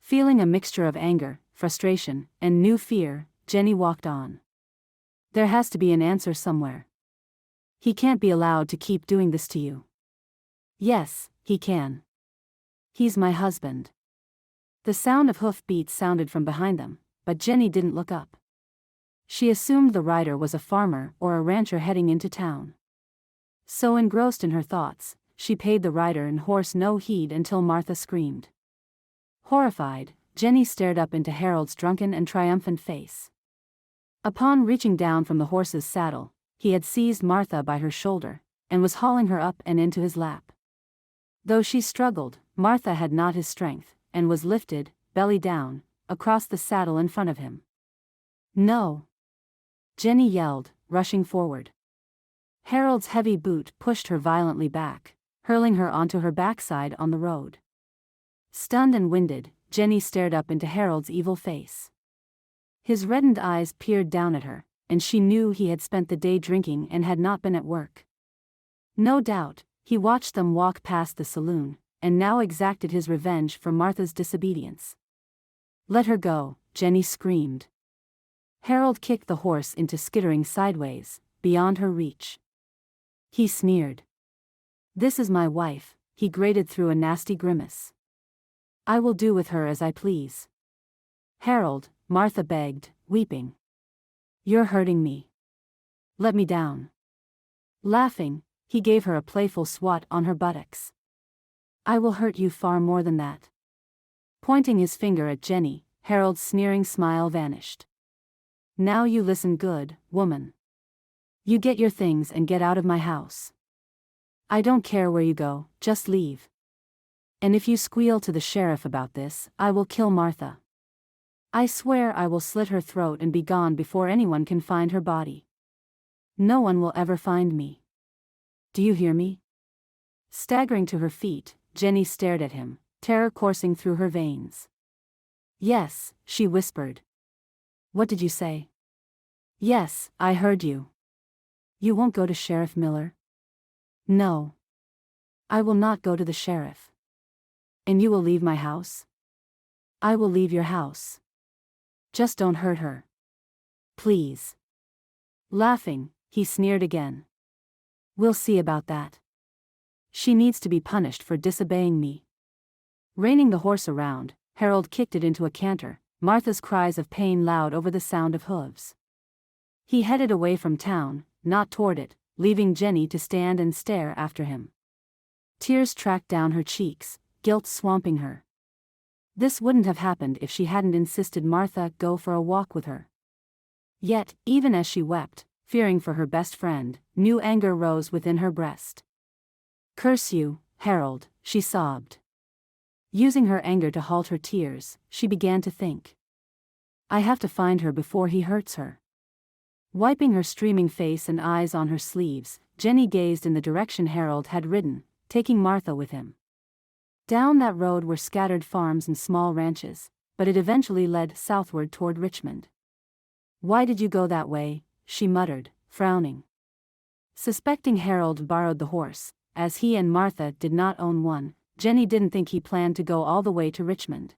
Feeling a mixture of anger, frustration, and new fear, Jenny walked on. There has to be an answer somewhere. He can't be allowed to keep doing this to you. Yes, he can. He's my husband. The sound of hoof beats sounded from behind them, but Jenny didn't look up. She assumed the rider was a farmer or a rancher heading into town. So engrossed in her thoughts, she paid the rider and horse no heed until Martha screamed. Horrified, Jenny stared up into Harold's drunken and triumphant face. Upon reaching down from the horse's saddle, he had seized Martha by her shoulder, and was hauling her up and into his lap. Though she struggled, Martha had not his strength, and was lifted, belly down, across the saddle in front of him. No! Jenny yelled, rushing forward. Harold's heavy boot pushed her violently back, hurling her onto her backside on the road. Stunned and winded, Jenny stared up into Harold's evil face. His reddened eyes peered down at her, and she knew he had spent the day drinking and had not been at work. No doubt, he watched them walk past the saloon, and now exacted his revenge for Martha's disobedience. Let her go, Jenny screamed. Harold kicked the horse into skittering sideways, beyond her reach. He sneered. This is my wife, he grated through a nasty grimace. I will do with her as I please. Harold, Martha begged, weeping. You're hurting me. Let me down. Laughing, he gave her a playful swat on her buttocks. I will hurt you far more than that. Pointing his finger at Jenny, Harold's sneering smile vanished. Now you listen good, woman. You get your things and get out of my house. I don't care where you go, just leave. And if you squeal to the sheriff about this, I will kill Martha. I swear I will slit her throat and be gone before anyone can find her body. No one will ever find me. Do you hear me? Staggering to her feet, Jenny stared at him, terror coursing through her veins. Yes, she whispered. What did you say? Yes, I heard you. You won't go to Sheriff Miller? No. I will not go to the sheriff. And you will leave my house? I will leave your house. Just don't hurt her. Please. Laughing, he sneered again. We'll see about that. She needs to be punished for disobeying me. Reining the horse around, Harold kicked it into a canter, Martha's cries of pain loud over the sound of hooves. He headed away from town, not toward it, leaving Jenny to stand and stare after him. Tears tracked down her cheeks, guilt swamping her. This wouldn't have happened if she hadn't insisted Martha go for a walk with her. Yet, even as she wept, fearing for her best friend, new anger rose within her breast. Curse you, Harold, she sobbed. Using her anger to halt her tears, she began to think. I have to find her before he hurts her. Wiping her streaming face and eyes on her sleeves, Jenny gazed in the direction Harold had ridden, taking Martha with him. Down that road were scattered farms and small ranches, but it eventually led southward toward Richmond. Why did you go that way? She muttered, frowning. Suspecting Harold borrowed the horse, as he and Martha did not own one, Jenny didn't think he planned to go all the way to Richmond.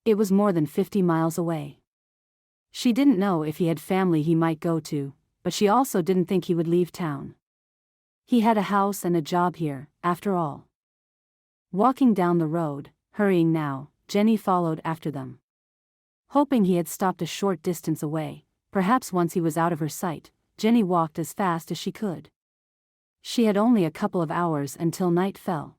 It was more than 50 miles away. She didn't know if he had family he might go to, but she also didn't think he would leave town. He had a house and a job here, after all. Walking down the road, hurrying now, Jenny followed after them. Hoping he had stopped a short distance away, perhaps once he was out of her sight, Jenny walked as fast as she could. She had only a couple of hours until night fell.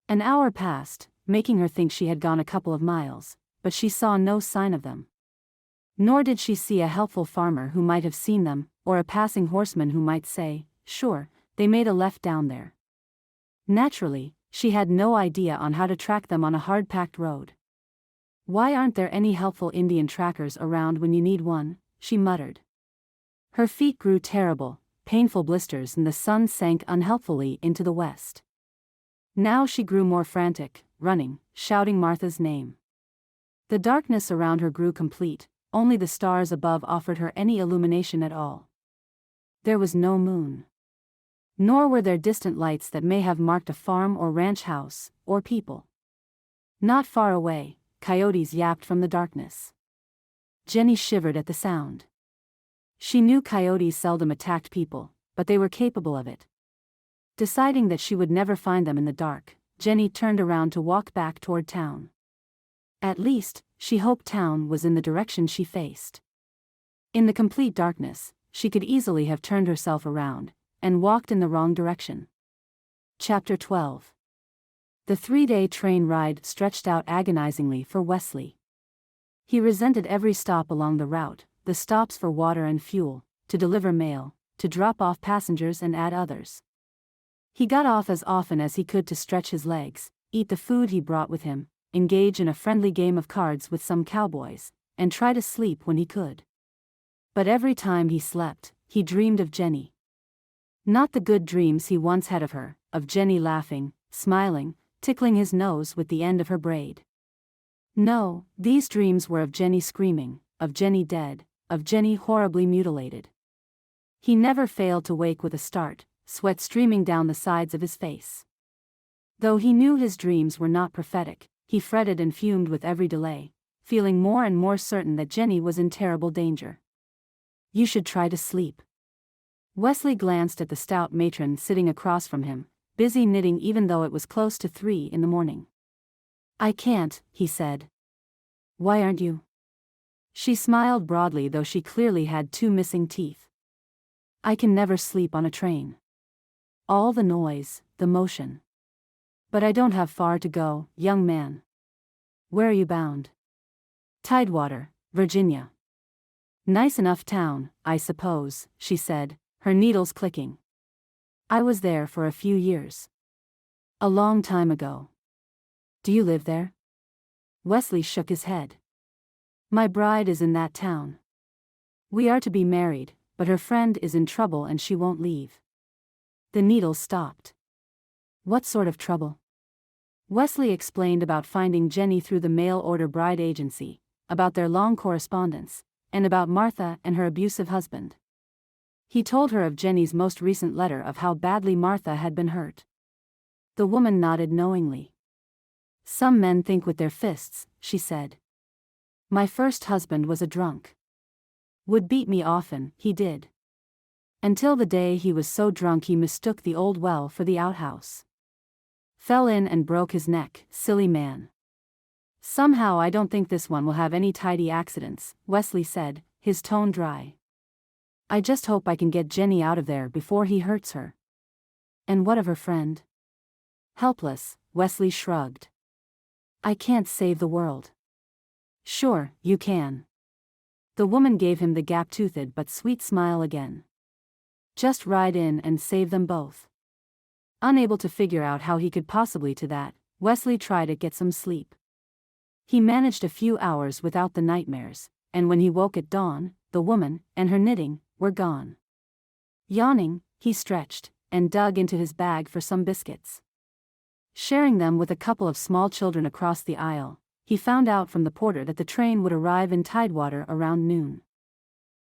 An hour passed, making her think she had gone a couple of miles, but she saw no sign of them. Nor did she see a helpful farmer who might have seen them, or a passing horseman who might say, "Sure, they made a left down there." Naturally, she had no idea on how to track them on a hard-packed road. Why aren't there any helpful Indian trackers around when you need one? She muttered. Her feet grew terrible, painful blisters, and the sun sank unhelpfully into the west. Now she grew more frantic, running, shouting Martha's name. The darkness around her grew complete, only the stars above offered her any illumination at all. There was no moon. Nor were there distant lights that may have marked a farm or ranch house, or people. Not far away, coyotes yapped from the darkness. Jenny shivered at the sound. She knew coyotes seldom attacked people, but they were capable of it. Deciding that she would never find them in the dark, Jenny turned around to walk back toward town. At least, she hoped town was in the direction she faced. In the complete darkness, she could easily have turned herself around and walked in the wrong direction. Chapter 12. The 3-day train ride stretched out agonizingly for Wesley. He resented every stop along the route, the stops for water and fuel, to deliver mail, to drop off passengers and add others. He got off as often as he could to stretch his legs, eat the food he brought with him, engage in a friendly game of cards with some cowboys, and try to sleep when he could. But every time he slept, he dreamed of Jenny. Not the good dreams he once had of her, of Jenny laughing, smiling, tickling his nose with the end of her braid. No, these dreams were of Jenny screaming, of Jenny dead, of Jenny horribly mutilated. He never failed to wake with a start, sweat streaming down the sides of his face. Though he knew his dreams were not prophetic, he fretted and fumed with every delay, feeling more and more certain that Jenny was in terrible danger. You should try to sleep. Wesley glanced at the stout matron sitting across from him, busy knitting even though it was close to 3 in the morning. I can't, he said. Why aren't you? She smiled broadly, though she clearly had 2 missing teeth. I can never sleep on a train. All the noise, the motion. But I don't have far to go, young man. Where are you bound? Tidewater, Virginia. Nice enough town, I suppose, she said, her needles clicking. I was there for a few years. A long time ago. Do you live there? Wesley shook his head. My bride is in that town. We are to be married, but her friend is in trouble and she won't leave. The needles stopped. What sort of trouble? Wesley explained about finding Jenny through the mail-order bride agency, about their long correspondence, and about Martha and her abusive husband. He told her of Jenny's most recent letter, of how badly Martha had been hurt. The woman nodded knowingly. Some men think with their fists, she said. My first husband was a drunk. Would beat me often, he did. Until the day he was so drunk he mistook the old well for the outhouse. Fell in and broke his neck, silly man. Somehow I don't think this one will have any tidy accidents, Wesley said, his tone dry. I just hope I can get Jenny out of there before he hurts her. And what of her friend? Helpless, Wesley shrugged. I can't save the world. Sure, you can. The woman gave him the gap-toothed but sweet smile again. Just ride in and save them both. Unable to figure out how he could possibly do that, Wesley tried to get some sleep. He managed a few hours without the nightmares, and when he woke at dawn, the woman and her knitting were gone. Yawning, he stretched and dug into his bag for some biscuits. Sharing them with a couple of small children across the aisle, he found out from the porter that the train would arrive in Tidewater around noon.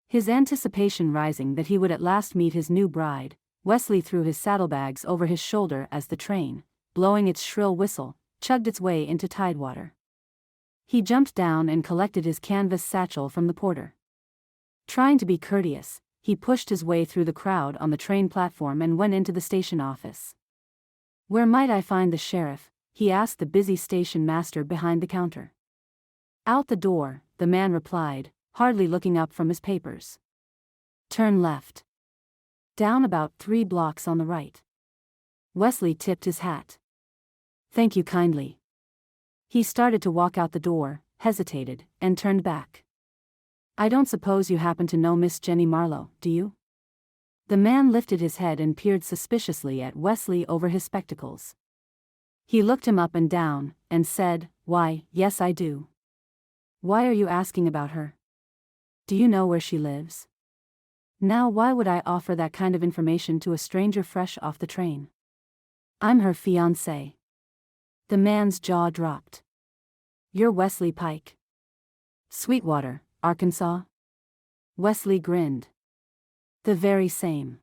His anticipation rising that he would at last meet his new bride, Wesley threw his saddlebags over his shoulder as the train, blowing its shrill whistle, chugged its way into Tidewater. He jumped down and collected his canvas satchel from the porter. Trying to be courteous, he pushed his way through the crowd on the train platform and went into the station office. Where might I find the sheriff? He asked the busy station master behind the counter. Out the door, the man replied, hardly looking up from his papers. Turn left. Down about 3 blocks on the right. Wesley tipped his hat. Thank you kindly. He started to walk out the door, hesitated, and turned back. I don't suppose you happen to know Miss Jenny Marlow, do you? The man lifted his head and peered suspiciously at Wesley over his spectacles. He looked him up and down, and said, Why, yes I do. Why are you asking about her? Do you know where she lives? Now why would I offer that kind of information to a stranger fresh off the train? I'm her fiancé. The man's jaw dropped. You're Wesley Pike. Sweetwater, Arkansas? Wesley grinned. The very same.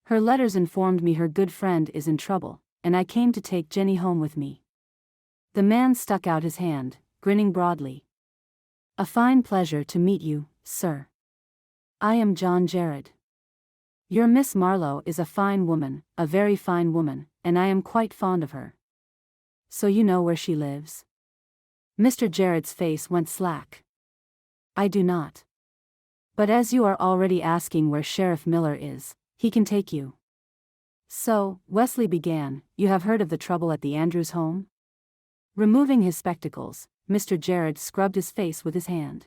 Her letters informed me her good friend is in trouble, and I came to take Jenny home with me. The man stuck out his hand, grinning broadly. A fine pleasure to meet you, sir. I am John Jared. Your Miss Marlow is a fine woman, a very fine woman, and I am quite fond of her. So you know where she lives? Mr. Jared's face went slack. I do not. But as you are already asking where Sheriff Miller is, he can take you. So, Wesley began, you have heard of the trouble at the Andrews home? Removing his spectacles, Mr. Jared scrubbed his face with his hand.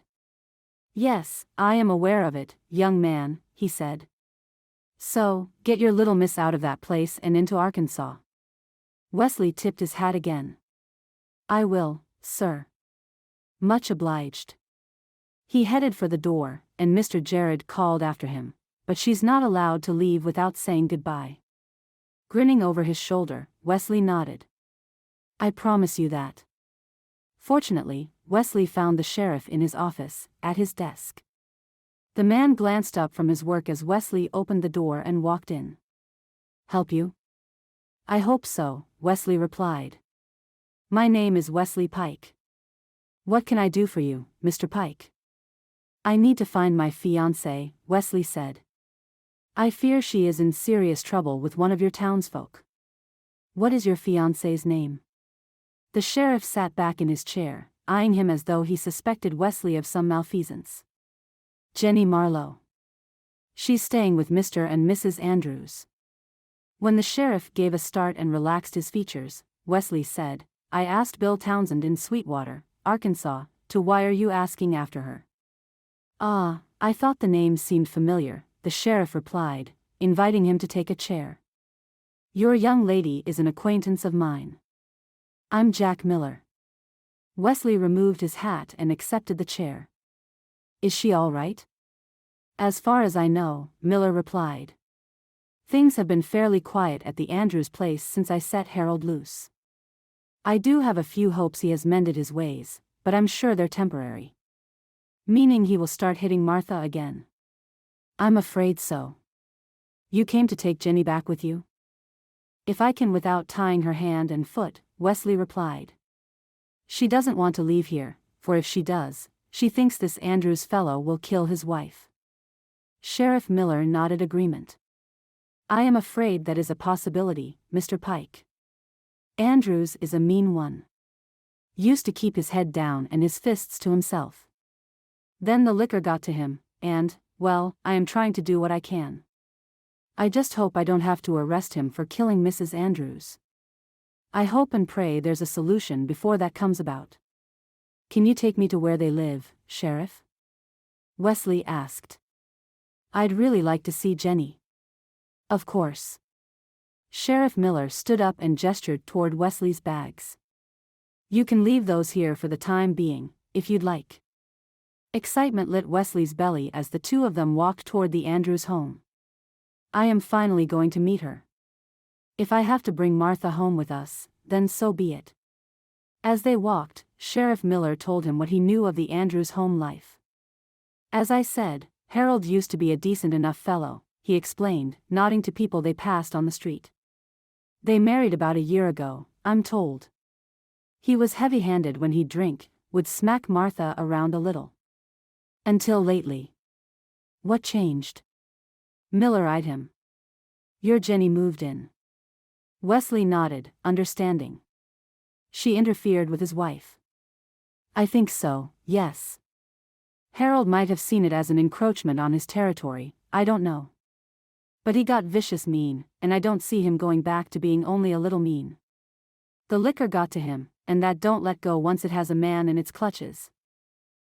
Yes, I am aware of it, young man, he said. So, get your little miss out of that place and into Arkansas. Wesley tipped his hat again. I will, sir. Much obliged. He headed for the door, and Mr. Jared called after him, but she's not allowed to leave without saying goodbye. Grinning over his shoulder, Wesley nodded. I promise you that. Fortunately, Wesley found the sheriff in his office, at his desk. The man glanced up from his work as Wesley opened the door and walked in. Help you? I hope so, Wesley replied. My name is Wesley Pike. What can I do for you, Mr. Pike? I need to find my fiancée, Wesley said. I fear she is in serious trouble with one of your townsfolk. What is your fiancée's name? The sheriff sat back in his chair, eyeing him as though he suspected Wesley of some malfeasance. Jenny Marlow. She's staying with Mr. and Mrs. Andrews. When the sheriff gave a start and relaxed his features, Wesley said, I asked Bill Townsend in Sweetwater, Arkansas, to why are you asking after her? Ah, I thought the name seemed familiar, the sheriff replied, inviting him to take a chair. Your young lady is an acquaintance of mine. I'm Jack Miller. Wesley removed his hat and accepted the chair. Is she all right? As far as I know, Miller replied. Things have been fairly quiet at the Andrews place since I set Harold loose. I do have a few hopes he has mended his ways, but I'm sure they're temporary. Meaning he will start hitting Martha again. I'm afraid so. You came to take Jenny back with you? If I can without tying her hand and foot, Wesley replied. She doesn't want to leave here, for if she does, she thinks this Andrews fellow will kill his wife. Sheriff Miller nodded agreement. I am afraid that is a possibility, Mr. Pike. Andrews is a mean one. Used to keep his head down and his fists to himself. Then the liquor got to him, and, well, I am trying to do what I can. I just hope I don't have to arrest him for killing Mrs. Andrews. I hope and pray there's a solution before that comes about. Can you take me to where they live, Sheriff? Wesley asked. I'd really like to see Jenny. Of course. Sheriff Miller stood up and gestured toward Wesley's bags. You can leave those here for the time being, if you'd like. Excitement lit Wesley's belly as the two of them walked toward the Andrews home. I am finally going to meet her. If I have to bring Martha home with us, then so be it. As they walked, Sheriff Miller told him what he knew of the Andrews home life. As I said, Harold used to be a decent enough fellow, he explained, nodding to people they passed on the street. They married about a year ago, I'm told. He was heavy-handed when he'd drink, would smack Martha around a little. Until lately. What changed? Miller eyed him. Your Jenny moved in. Wesley nodded, understanding. She interfered with his wife. I think so, yes. Harold might have seen it as an encroachment on his territory, I don't know. But he got vicious mean, and I don't see him going back to being only a little mean. The liquor got to him, and that don't let go once it has a man in its clutches.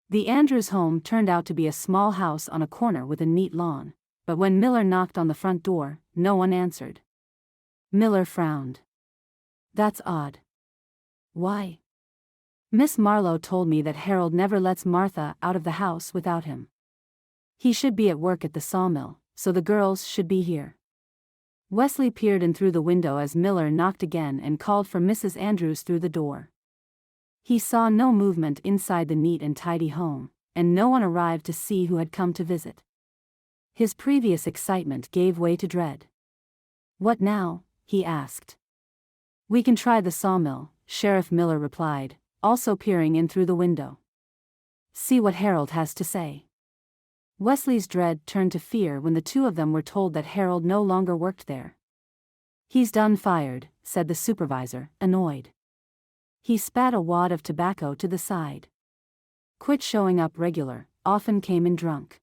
The Andrews home turned out to be a small house on a corner with a neat lawn, but when Miller knocked on the front door, no one answered. Miller frowned. That's odd. Why? Miss Marlow told me that Harold never lets Martha out of the house without him. He should be at work at the sawmill, so the girls should be here. Wesley peered in through the window as Miller knocked again and called for Mrs. Andrews through the door. He saw no movement inside the neat and tidy home, and no one arrived to see who had come to visit. His previous excitement gave way to dread. "What now?" he asked. "We can try the sawmill," Sheriff Miller replied, also peering in through the window. "See what Harold has to say." Wesley's dread turned to fear when the two of them were told that Harold no longer worked there. "He's done fired," said the supervisor, annoyed. He spat a wad of tobacco to the side. "Quit showing up regular, often came in drunk.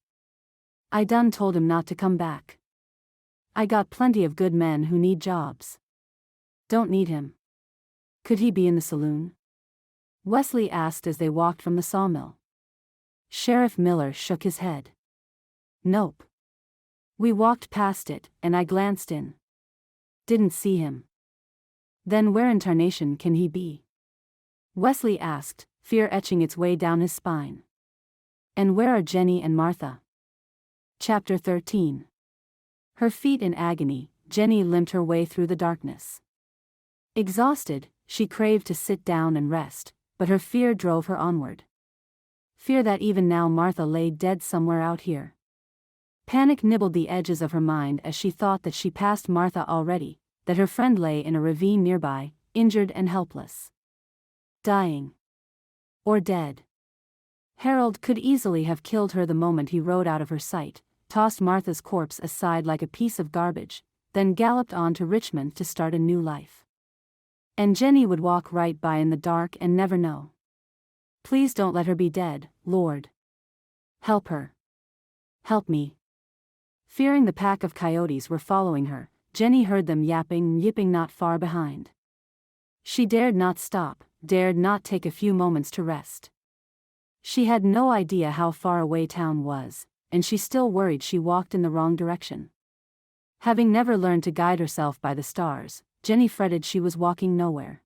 I done told him not to come back. I got plenty of good men who need jobs. Don't need him." "Could he be in the saloon?" Wesley asked as they walked from the sawmill. Sheriff Miller shook his head. "Nope. We walked past it, and I glanced in. Didn't see him." "Then where in tarnation can he be?" Wesley asked, fear etching its way down his spine. "And where are Jenny and Martha?" Chapter 13. Her feet in agony, Jenny limped her way through the darkness. Exhausted, she craved to sit down and rest, but her fear drove her onward. Fear that even now Martha lay dead somewhere out here. Panic nibbled the edges of her mind as she thought that she passed Martha already, that her friend lay in a ravine nearby, injured and helpless. Dying. Or dead. Harold could easily have killed her the moment he rode out of her sight, tossed Martha's corpse aside like a piece of garbage, then galloped on to Richmond to start a new life. And Jenny would walk right by in the dark and never know. "Please don't let her be dead, Lord. Help her. Help me." Fearing the pack of coyotes were following her, Jenny heard them yipping not far behind. She dared not stop, dared not take a few moments to rest. She had no idea how far away town was, and she still worried she walked in the wrong direction. Having never learned to guide herself by the stars, Jenny fretted she was walking nowhere.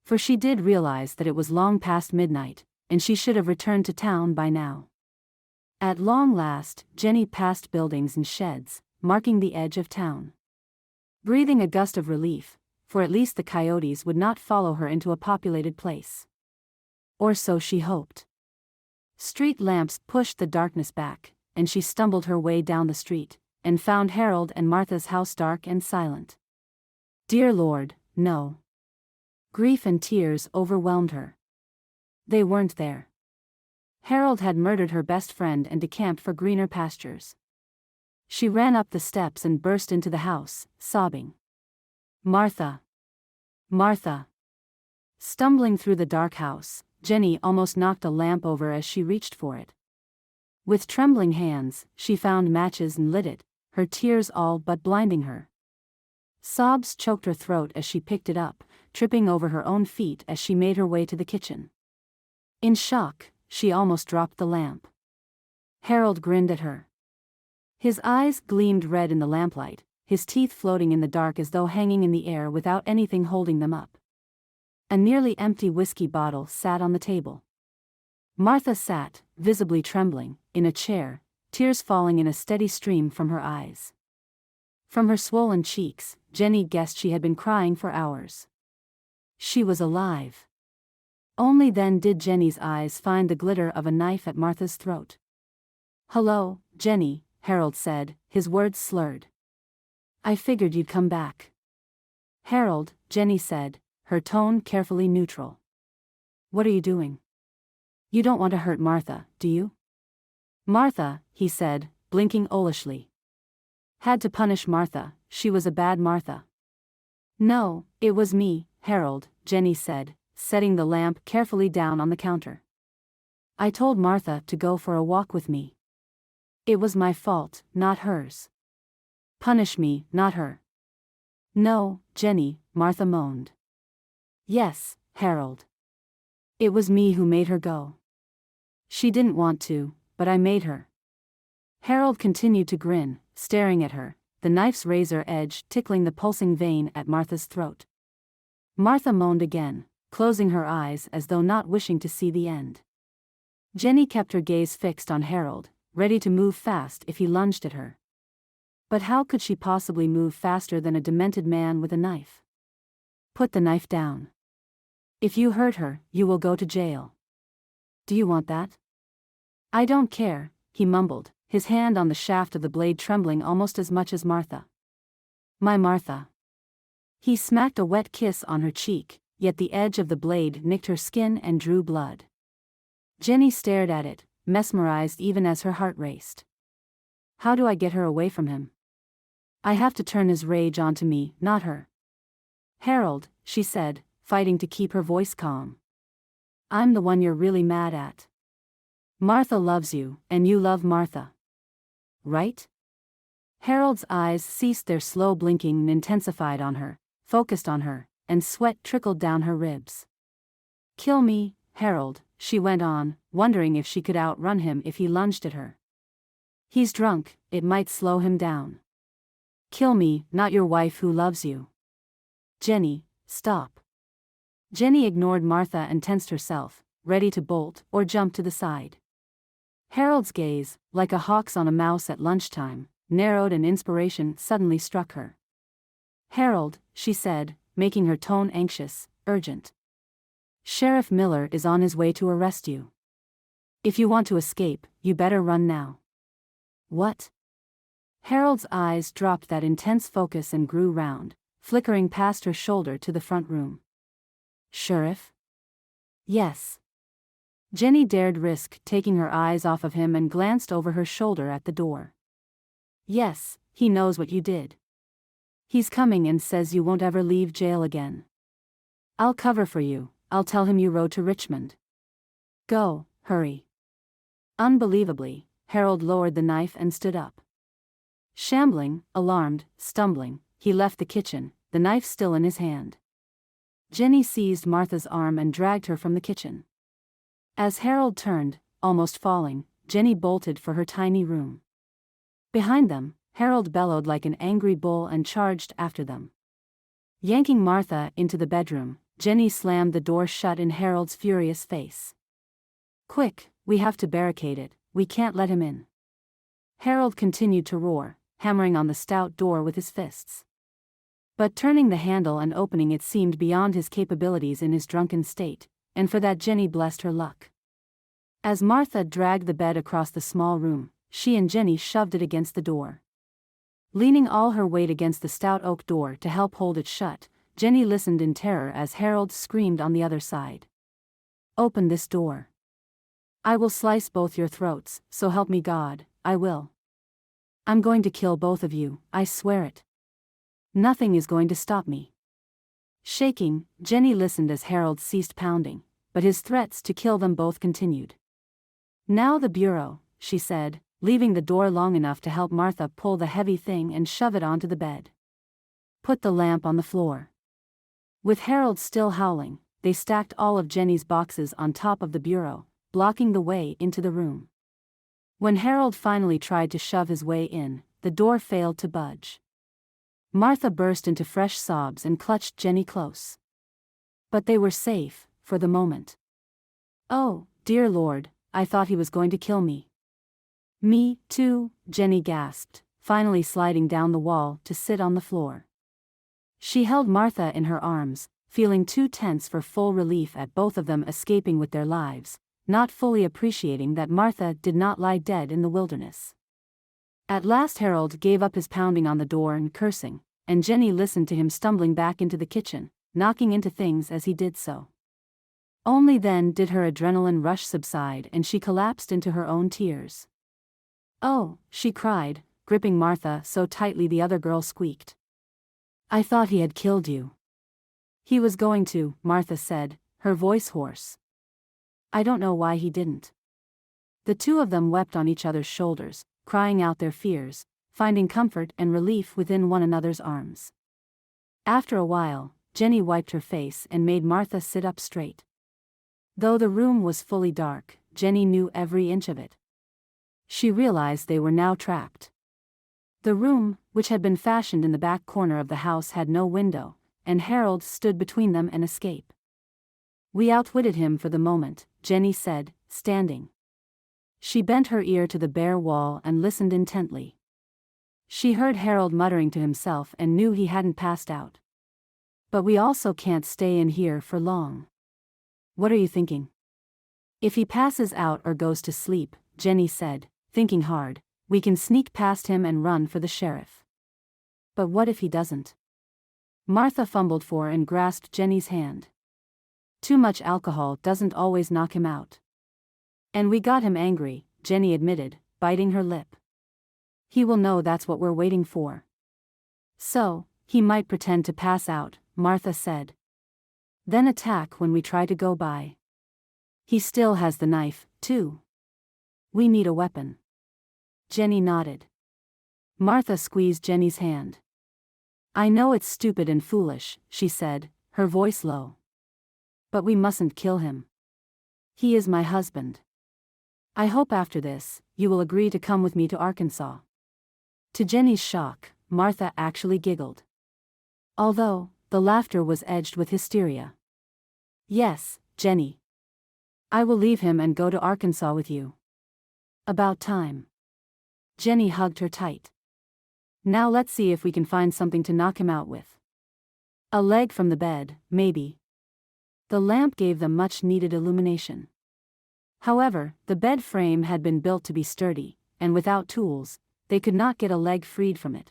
For she did realize that it was long past midnight, and she should have returned to town by now. At long last, Jenny passed buildings and sheds, marking the edge of town. Breathing a gust of relief, for at least the coyotes would not follow her into a populated place. Or so she hoped. Street lamps pushed the darkness back, and she stumbled her way down the street, and found Harold and Martha's house dark and silent. Dear Lord, no. Grief and tears overwhelmed her. They weren't there. Harold had murdered her best friend and decamped for greener pastures. She ran up the steps and burst into the house, sobbing. "Martha! Martha!" Stumbling through the dark house, Jenny almost knocked a lamp over as she reached for it. With trembling hands, she found matches and lit it, her tears all but blinding her. Sobs choked her throat as she picked it up, tripping over her own feet as she made her way to the kitchen. In shock, she almost dropped the lamp. Harold grinned at her. His eyes gleamed red in the lamplight, his teeth floating in the dark as though hanging in the air without anything holding them up. A nearly empty whiskey bottle sat on the table. Martha sat, visibly trembling, in a chair, tears falling in a steady stream from her eyes. From her swollen cheeks, Jenny guessed she had been crying for hours. She was alive. Only then did Jenny's eyes find the glitter of a knife at Martha's throat. "Hello, Jenny," Harold said, his words slurred. "I figured you'd come back." "Harold," Jenny said, her tone carefully neutral. "What are you doing? You don't want to hurt Martha, do you?" "Martha," he said, blinking owlishly. "Had to punish Martha, she was a bad Martha." "No, it was me, Harold," Jenny said, setting the lamp carefully down on the counter. "I told Martha to go for a walk with me. It was my fault, not hers. Punish me, not her." "No, Jenny," Martha moaned. "Yes, Harold. It was me who made her go. She didn't want to, but I made her." Harold continued to grin, staring at her, the knife's razor edge tickling the pulsing vein at Martha's throat. Martha moaned again, closing her eyes as though not wishing to see the end. Jenny kept her gaze fixed on Harold, ready to move fast if he lunged at her. But how could she possibly move faster than a demented man with a knife? Put the knife down. If you hurt her, you will go to jail. Do you want that? I don't care, he mumbled, his hand on the shaft of the blade trembling almost as much as Martha. My Martha. He smacked a wet kiss on her cheek, yet the edge of the blade nicked her skin and drew blood. Jenny stared at it, mesmerized even as her heart raced. How do I get her away from him? I have to turn his rage onto me, not her. Harold, she said, fighting to keep her voice calm. I'm the one you're really mad at. Martha loves you, and you love Martha. Right? Harold's eyes ceased their slow blinking and intensified on her, focused on her, and sweat trickled down her ribs. Kill me, Harold, she went on, wondering if she could outrun him if he lunged at her. He's drunk, it might slow him down. Kill me, not your wife who loves you. Jenny, stop. Jenny ignored Martha and tensed herself, ready to bolt or jump to the side. Harold's gaze, like a hawk's on a mouse at lunchtime, narrowed and inspiration suddenly struck her. Harold, she said, making her tone anxious, urgent. Sheriff Miller is on his way to arrest you. If you want to escape, you better run now. What? Harold's eyes dropped that intense focus and grew round, flickering past her shoulder to the front room. Sheriff? Yes. Jenny dared risk taking her eyes off of him and glanced over her shoulder at the door. Yes, he knows what you did. He's coming and says you won't ever leave jail again. I'll cover for you, I'll tell him you rode to Richmond. Go, hurry. Unbelievably, Harold lowered the knife and stood up. Shambling, alarmed, stumbling, he left the kitchen, the knife still in his hand. Jenny seized Martha's arm and dragged her from the kitchen. As Harold turned, almost falling, Jenny bolted for her tiny room. Behind them, Harold bellowed like an angry bull and charged after them. Yanking Martha into the bedroom, Jenny slammed the door shut in Harold's furious face. Quick, we have to barricade it, we can't let him in. Harold continued to roar, hammering on the stout door with his fists. But turning the handle and opening it seemed beyond his capabilities in his drunken state, and for that Jenny blessed her luck. As Martha dragged the bed across the small room, she and Jenny shoved it against the door. Leaning all her weight against the stout oak door to help hold it shut, Jenny listened in terror as Harold screamed on the other side. Open this door. I will slice both your throats, so help me God, I will. I'm going to kill both of you, I swear it. Nothing is going to stop me. Shaking, Jenny listened as Harold ceased pounding, but his threats to kill them both continued. Now the bureau, she said, leaving the door long enough to help Martha pull the heavy thing and shove it onto the bed. Put the lamp on the floor. With Harold still howling, they stacked all of Jenny's boxes on top of the bureau, blocking the way into the room. When Harold finally tried to shove his way in, the door failed to budge. Martha burst into fresh sobs and clutched Jenny close. But they were safe, for the moment. Oh, dear Lord, I thought he was going to kill me. Me, too, Jenny gasped, finally sliding down the wall to sit on the floor. She held Martha in her arms, feeling too tense for full relief at both of them escaping with their lives, not fully appreciating that Martha did not lie dead in the wilderness. At last Harold gave up his pounding on the door and cursing, and Jenny listened to him stumbling back into the kitchen, knocking into things as he did so. Only then did her adrenaline rush subside and she collapsed into her own tears. Oh, she cried, gripping Martha so tightly the other girl squeaked. I thought he had killed you. He was going to, Martha said, her voice hoarse. I don't know why he didn't. The two of them wept on each other's shoulders, crying out their fears, finding comfort and relief within one another's arms. After a while, Jenny wiped her face and made Martha sit up straight. Though the room was fully dark, Jenny knew every inch of it. She realized they were now trapped. The room, which had been fashioned in the back corner of the house, had no window, and Harold stood between them and escape. We outwitted him for the moment, Jenny said, standing. She bent her ear to the bare wall and listened intently. She heard Harold muttering to himself and knew he hadn't passed out. But we also can't stay in here for long. What are you thinking? If he passes out or goes to sleep, Jenny said, thinking hard, we can sneak past him and run for the sheriff. But what if he doesn't? Martha fumbled for and grasped Jenny's hand. Too much alcohol doesn't always knock him out. And we got him angry, Jenny admitted, biting her lip. He will know that's what we're waiting for. So, he might pretend to pass out, Martha said. Then attack when we try to go by. He still has the knife, too. We need a weapon. Jenny nodded. Martha squeezed Jenny's hand. I know it's stupid and foolish, she said, her voice low. But we mustn't kill him. He is my husband. I hope after this, you will agree to come with me to Arkansas. To Jenny's shock, Martha actually giggled. Although, the laughter was edged with hysteria. Yes, Jenny. I will leave him and go to Arkansas with you. About time. Jenny hugged her tight. Now let's see if we can find something to knock him out with. A leg from the bed, maybe. The lamp gave them much-needed illumination. However, the bed frame had been built to be sturdy, and without tools, they could not get a leg freed from it.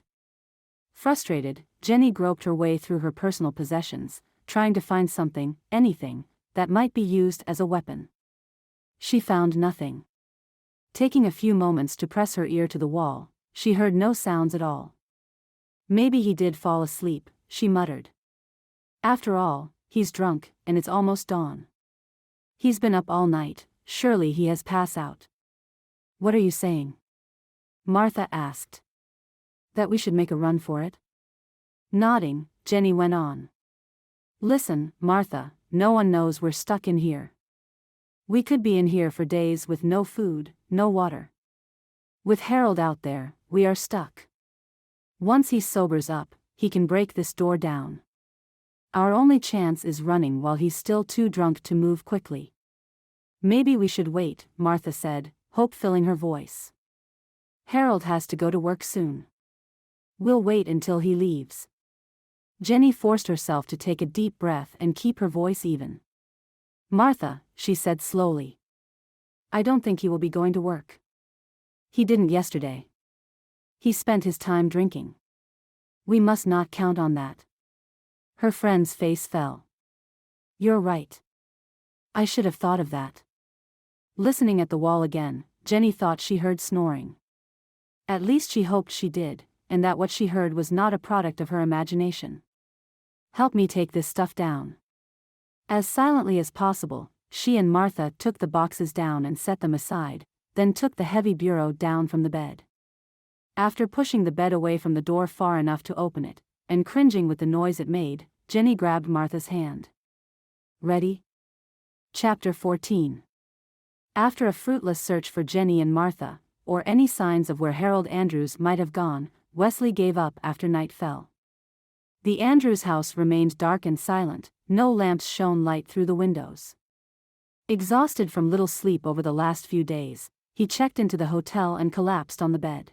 Frustrated, Jenny groped her way through her personal possessions, trying to find something, anything, that might be used as a weapon. She found nothing. Taking a few moments to press her ear to the wall, she heard no sounds at all. Maybe he did fall asleep, she muttered. After all, he's drunk, and it's almost dawn. He's been up all night, surely he has passed out. What are you saying? Martha asked. That we should make a run for it? Nodding, Jenny went on. Listen, Martha, no one knows we're stuck in here. We could be in here for days with no food, no water. With Harold out there, we are stuck. Once he sobers up, he can break this door down. Our only chance is running while he's still too drunk to move quickly. Maybe we should wait, Martha said, hope filling her voice. Harold has to go to work soon. We'll wait until he leaves. Jenny forced herself to take a deep breath and keep her voice even. Martha, she said slowly. I don't think he will be going to work. He didn't yesterday. He spent his time drinking. We must not count on that. Her friend's face fell. You're right. I should have thought of that. Listening at the wall again, Jenny thought she heard snoring. At least she hoped she did, and that what she heard was not a product of her imagination. Help me take this stuff down. As silently as possible, she and Martha took the boxes down and set them aside, then took the heavy bureau down from the bed. After pushing the bed away from the door far enough to open it, and cringing with the noise it made, Jenny grabbed Martha's hand. Ready? Chapter 14. After a fruitless search for Jenny and Martha, or any signs of where Harold Andrews might have gone, Wesley gave up after night fell. The Andrews house remained dark and silent, no lamps shone light through the windows. Exhausted from little sleep over the last few days, he checked into the hotel and collapsed on the bed.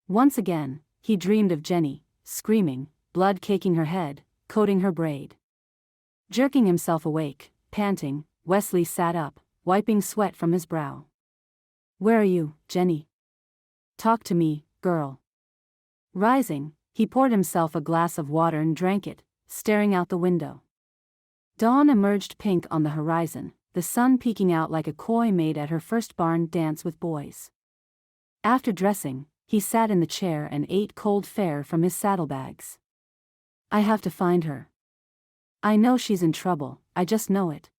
Once again, he dreamed of Jenny, screaming, blood caking her head, coating her braid. Jerking himself awake, panting, Wesley sat up, wiping sweat from his brow. Where are you, Jenny? Talk to me, girl. Rising, he poured himself a glass of water and drank it, staring out the window. Dawn emerged pink on the horizon, the sun peeking out like a coy maid at her first barn dance with boys. After dressing, he sat in the chair and ate cold fare from his saddlebags. I have to find her. I know she's in trouble, I just know it.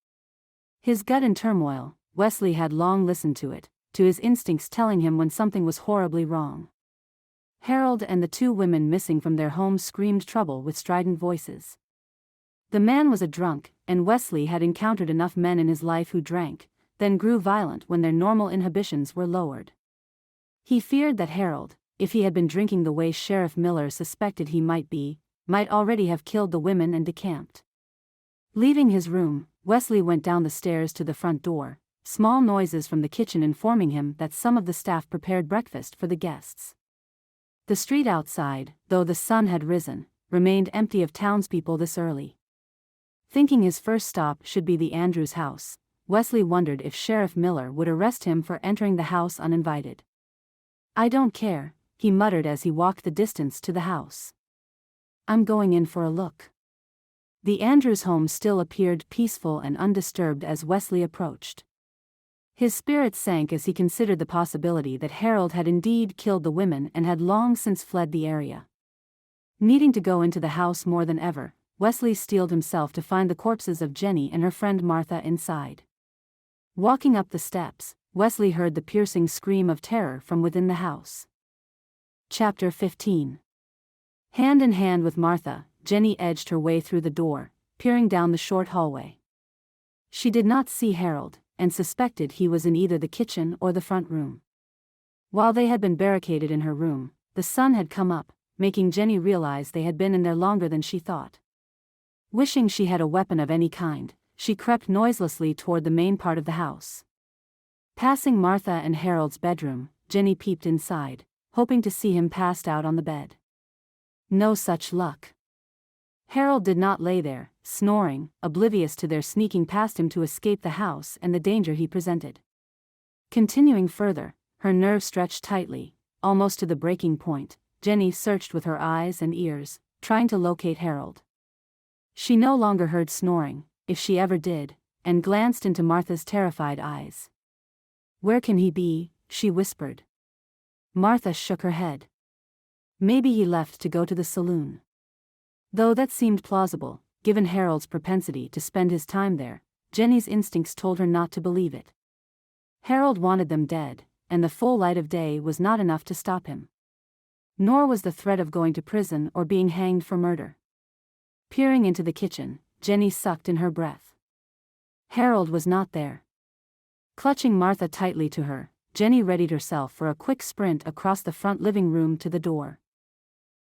His gut in turmoil, Wesley had long listened to it, to his instincts telling him when something was horribly wrong. Harold and the two women missing from their home screamed trouble with strident voices. The man was a drunk, and Wesley had encountered enough men in his life who drank, then grew violent when their normal inhibitions were lowered. He feared that Harold, if he had been drinking the way Sheriff Miller suspected he might be, might already have killed the women and decamped. Leaving his room, Wesley went down the stairs to the front door, small noises from the kitchen informing him that some of the staff prepared breakfast for the guests. The street outside, though the sun had risen, remained empty of townspeople this early. Thinking his first stop should be the Andrews house, Wesley wondered if Sheriff Miller would arrest him for entering the house uninvited. "I don't care," he muttered as he walked the distance to the house. "I'm going in for a look." The Andrews home still appeared peaceful and undisturbed as Wesley approached. His spirits sank as he considered the possibility that Harold had indeed killed the women and had long since fled the area. Needing to go into the house more than ever, Wesley steeled himself to find the corpses of Jenny and her friend Martha inside. Walking up the steps, Wesley heard the piercing scream of terror from within the house. Chapter 15. Hand in hand with Martha, Jenny edged her way through the door, peering down the short hallway. She did not see Harold, and suspected he was in either the kitchen or the front room. While they had been barricaded in her room, the sun had come up, making Jenny realize they had been in there longer than she thought. Wishing she had a weapon of any kind, she crept noiselessly toward the main part of the house. Passing Martha and Harold's bedroom, Jenny peeped inside, hoping to see him passed out on the bed. No such luck. Harold did not lay there, snoring, oblivious to their sneaking past him to escape the house and the danger he presented. Continuing further, her nerves stretched tightly, almost to the breaking point, Jenny searched with her eyes and ears, trying to locate Harold. She no longer heard snoring, if she ever did, and glanced into Martha's terrified eyes. "Where can he be?" she whispered. Martha shook her head. "Maybe he left to go to the saloon." Though that seemed plausible, given Harold's propensity to spend his time there, Jenny's instincts told her not to believe it. Harold wanted them dead, and the full light of day was not enough to stop him. Nor was the threat of going to prison or being hanged for murder. Peering into the kitchen, Jenny sucked in her breath. Harold was not there. Clutching Martha tightly to her, Jenny readied herself for a quick sprint across the front living room to the door.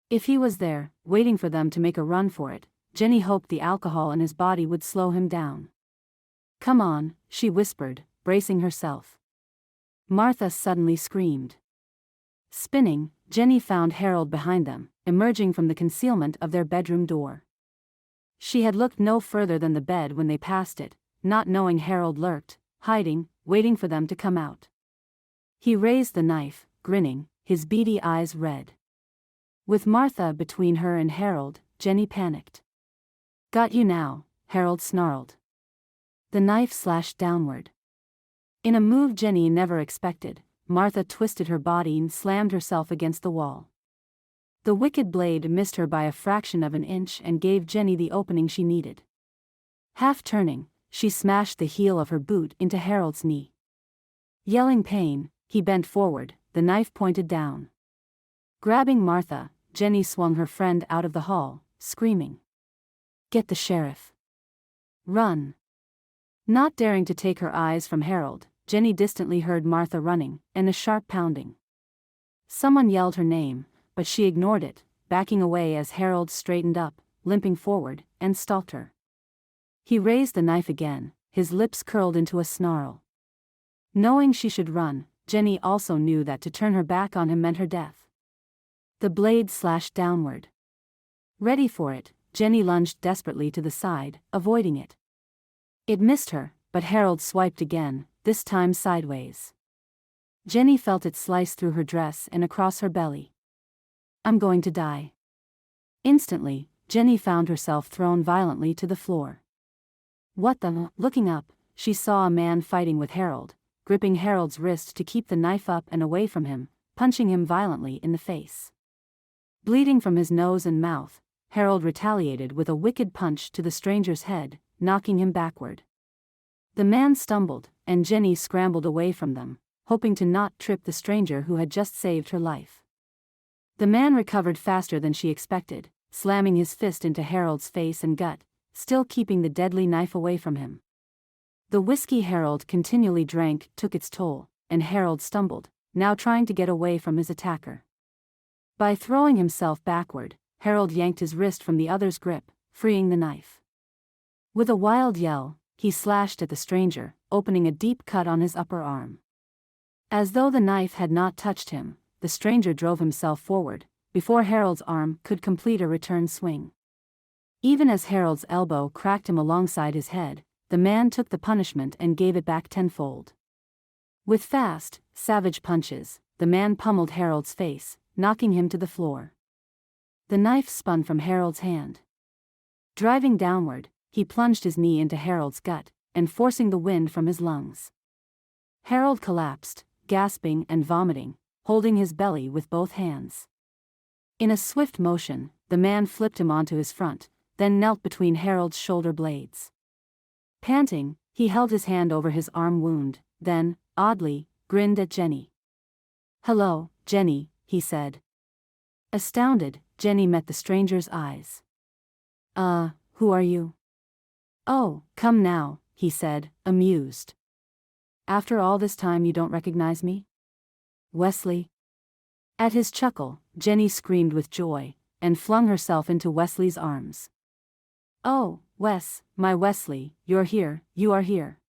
If he was there, waiting for them to make a run for it, Jenny hoped the alcohol in his body would slow him down. "Come on," she whispered, bracing herself. Martha suddenly screamed. Spinning, Jenny found Harold behind them, emerging from the concealment of their bedroom door. She had looked no further than the bed when they passed it, not knowing Harold lurked, hiding, waiting for them to come out. He raised the knife, grinning, his beady eyes red. With Martha between her and Harold, Jenny panicked. "Got you now," Harold snarled. The knife slashed downward. In a move Jenny never expected, Martha twisted her body and slammed herself against the wall. The wicked blade missed her by a fraction of an inch and gave Jenny the opening she needed. Half turning, she smashed the heel of her boot into Harold's knee. Yelling pain, he bent forward, the knife pointed down. Grabbing Martha, Jenny swung her friend out of the hall, screaming, "Get the sheriff! Run!" Not daring to take her eyes from Harold, Jenny distantly heard Martha running, and a sharp pounding. Someone yelled her name, but she ignored it, backing away as Harold straightened up, limping forward, and stalked her. He raised the knife again, his lips curled into a snarl. Knowing she should run, Jenny also knew that to turn her back on him meant her death. The blade slashed downward. Ready for it, Jenny lunged desperately to the side, avoiding it. It missed her, but Harold swiped again, this time sideways. Jenny felt it slice through her dress and across her belly. "I'm going to die." Instantly, Jenny found herself thrown violently to the floor. What the? Looking up, she saw a man fighting with Harold, gripping Harold's wrist to keep the knife up and away from him, punching him violently in the face. Bleeding from his nose and mouth, Harold retaliated with a wicked punch to the stranger's head, knocking him backward. The man stumbled, and Jenny scrambled away from them, hoping to not trip the stranger who had just saved her life. The man recovered faster than she expected, slamming his fist into Harold's face and gut, still keeping the deadly knife away from him. The whiskey Harold continually drank took its toll, and Harold stumbled, now trying to get away from his attacker. By throwing himself backward, Harold yanked his wrist from the other's grip, freeing the knife. With a wild yell, he slashed at the stranger, opening a deep cut on his upper arm. As though the knife had not touched him, the stranger drove himself forward, before Harold's arm could complete a return swing. Even as Harold's elbow cracked him alongside his head, the man took the punishment and gave it back tenfold. With fast, savage punches, the man pummeled Harold's face, knocking him to the floor. The knife spun from Harold's hand. Driving downward, he plunged his knee into Harold's gut, and forcing the wind from his lungs. Harold collapsed, gasping and vomiting, holding his belly with both hands. In a swift motion, the man flipped him onto his front, then knelt between Harold's shoulder blades. Panting, he held his hand over his arm wound, then, oddly, grinned at Jenny. "Hello, Jenny," he said. Astounded, Jenny met the stranger's eyes. Who are you?" "Oh, come now," he said, amused. "After all this time you don't recognize me? Wesley?" At his chuckle, Jenny screamed with joy, and flung herself into Wesley's arms. "Oh, Wes, my Wesley, you're here, you are here."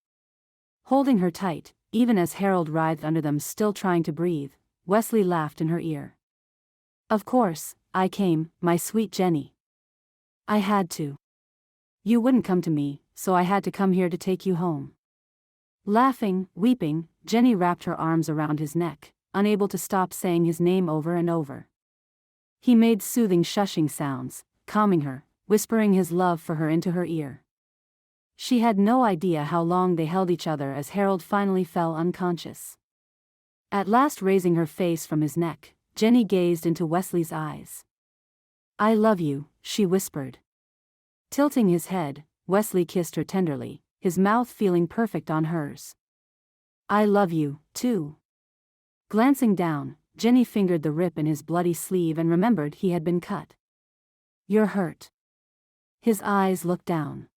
Holding her tight, even as Harold writhed under them still trying to breathe, Wesley laughed in her ear. "Of course, I came, my sweet Jenny. I had to. You wouldn't come to me, so I had to come here to take you home." Laughing, weeping, Jenny wrapped her arms around his neck, unable to stop saying his name over and over. He made soothing shushing sounds, calming her, whispering his love for her into her ear. She had no idea how long they held each other as Harold finally fell unconscious. At last raising her face from his neck, Jenny gazed into Wesley's eyes. "I love you," she whispered. Tilting his head, Wesley kissed her tenderly, his mouth feeling perfect on hers. "I love you, too." Glancing down, Jenny fingered the rip in his bloody sleeve and remembered he had been cut. "You're hurt." His eyes looked down.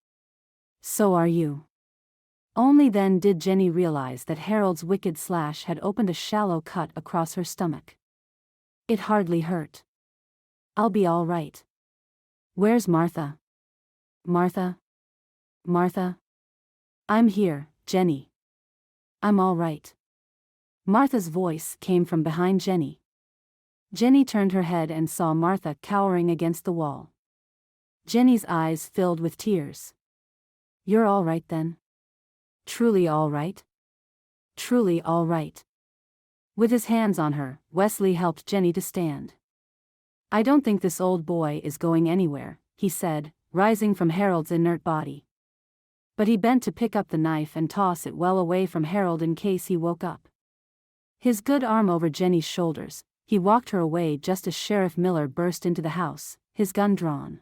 "So are you." Only then did Jenny realize that Harold's wicked slash had opened a shallow cut across her stomach. It hardly hurt. "I'll be all right." "Where's Martha?" "Martha? Martha?" "I'm here, Jenny. I'm all right." Martha's voice came from behind Jenny. Jenny turned her head and saw Martha cowering against the wall. Jenny's eyes filled with tears. "You're all right then? Truly all right?" "Truly all right." With his hands on her, Wesley helped Jenny to stand. "I don't think this old boy is going anywhere," he said, rising from Harold's inert body. But he bent to pick up the knife and toss it well away from Harold in case he woke up. His good arm over Jenny's shoulders, he walked her away just as Sheriff Miller burst into the house, his gun drawn.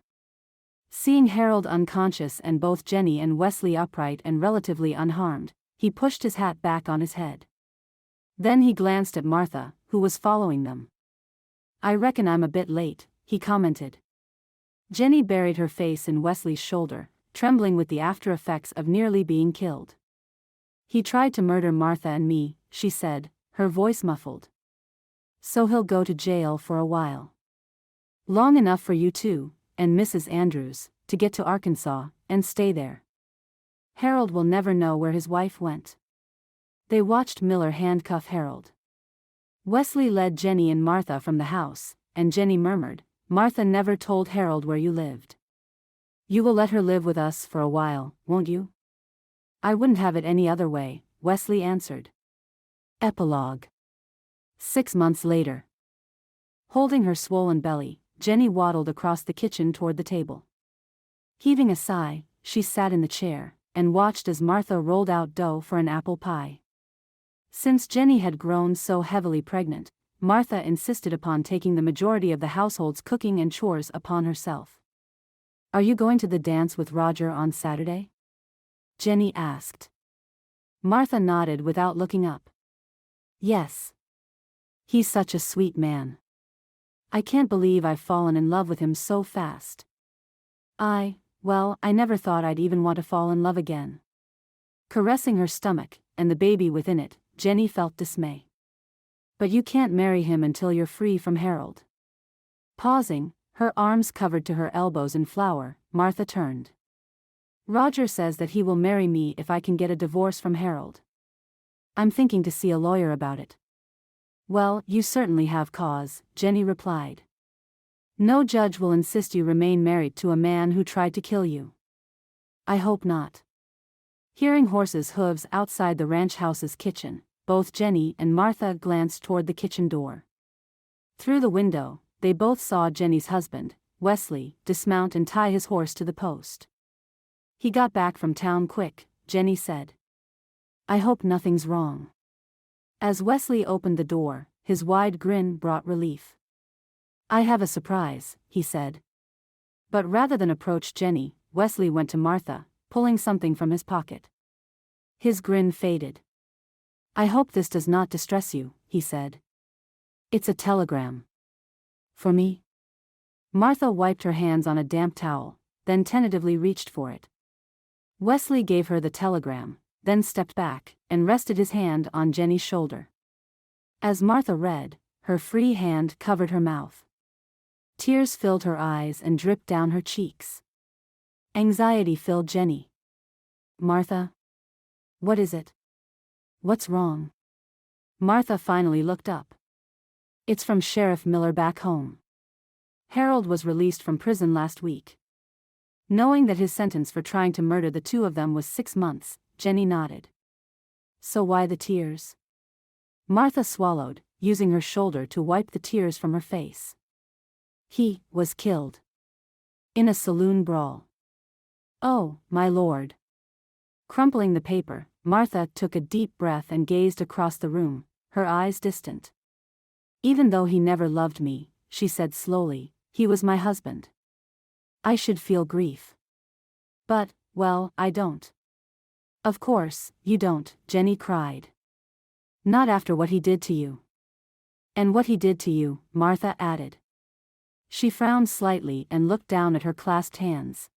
Seeing Harold unconscious and both Jenny and Wesley upright and relatively unharmed, he pushed his hat back on his head. Then he glanced at Martha, who was following them. "I reckon I'm a bit late," he commented. Jenny buried her face in Wesley's shoulder, trembling with the after-effects of nearly being killed. "He tried to murder Martha and me," she said, her voice muffled. "So he'll go to jail for a while. Long enough for you two, and Mrs. Andrews, to get to Arkansas, and stay there. Harold will never know where his wife went." They watched Miller handcuff Harold. Wesley led Jenny and Martha from the house, and Jenny murmured, "Martha never told Harold where you lived. You will let her live with us for a while, won't you?" "I wouldn't have it any other way," Wesley answered. Epilogue. 6 months later. Holding her swollen belly, Jenny waddled across the kitchen toward the table. Heaving a sigh, she sat in the chair, and watched as Martha rolled out dough for an apple pie. Since Jenny had grown so heavily pregnant, Martha insisted upon taking the majority of the household's cooking and chores upon herself. "Are you going to the dance with Roger on Saturday?" Jenny asked. Martha nodded without looking up. "Yes. He's such a sweet man. I can't believe I've fallen in love with him so fast. Well, I never thought I'd even want to fall in love again." Caressing her stomach, and the baby within it, Jenny felt dismay. "But you can't marry him until you're free from Harold." Pausing, her arms covered to her elbows in flour, Martha turned. Roger says that he will marry me if I can get a divorce from Harold. I'm thinking to see a lawyer about it. Well, you certainly have cause, Jenny replied. No judge will insist you remain married to a man who tried to kill you. I hope not. Hearing horses' hooves outside the ranch house's kitchen, both Jenny and Martha glanced toward the kitchen door. Through the window, they both saw Jenny's husband, Wesley, dismount and tie his horse to the post. He got back from town quick, Jenny said. I hope nothing's wrong. As Wesley opened the door, his wide grin brought relief. I have a surprise, he said. But rather than approach Jenny, Wesley went to Martha, pulling something from his pocket. His grin faded. I hope this does not distress you, he said. It's a telegram. For me? Martha wiped her hands on a damp towel, then tentatively reached for it. Wesley gave her the telegram, then stepped back, and rested his hand on Jenny's shoulder. As Martha read, her free hand covered her mouth. Tears filled her eyes and dripped down her cheeks. Anxiety filled Jenny. Martha? What is it? What's wrong? Martha finally looked up. It's from Sheriff Miller back home. Harold was released from prison last week. Knowing that his sentence for trying to murder the two of them was 6 months, Jenny nodded. So why the tears? Martha swallowed, using her shoulder to wipe the tears from her face. He was killed. In a saloon brawl. Oh, my lord. Crumpling the paper, Martha took a deep breath and gazed across the room, her eyes distant. Even though he never loved me, she said slowly, he was my husband. I should feel grief. But, well, I don't. Of course, you don't, Jenny cried. Not after what he did to you. And what he did to you, Martha added. She frowned slightly and looked down at her clasped hands.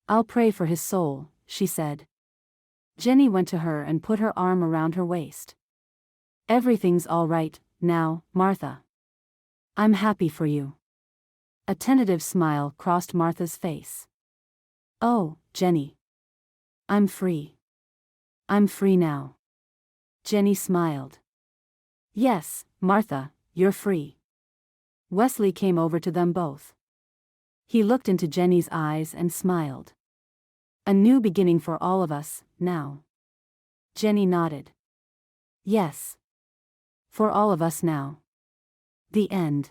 I'll pray for his soul, she said. Jenny went to her and put her arm around her waist. Everything's all right, now, Martha. I'm happy for you. A tentative smile crossed Martha's face. Oh, Jenny. I'm free. I'm free now. Jenny smiled. Yes, Martha, you're free. Wesley came over to them both. He looked into Jenny's eyes and smiled. A new beginning for all of us, now. Jenny nodded. Yes. For all of us now. The end.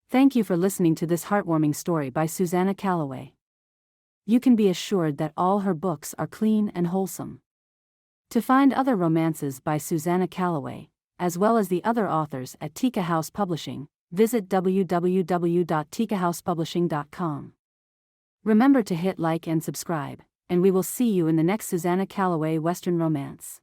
Thank you for listening to this heartwarming story by Susannah Calloway. You can be assured that all her books are clean and wholesome. To find other romances by Susannah Calloway, as well as the other authors at Tika House Publishing, visit www.tikahousepublishing.com. Remember to hit like and subscribe, and we will see you in the next Susannah Calloway Western romance.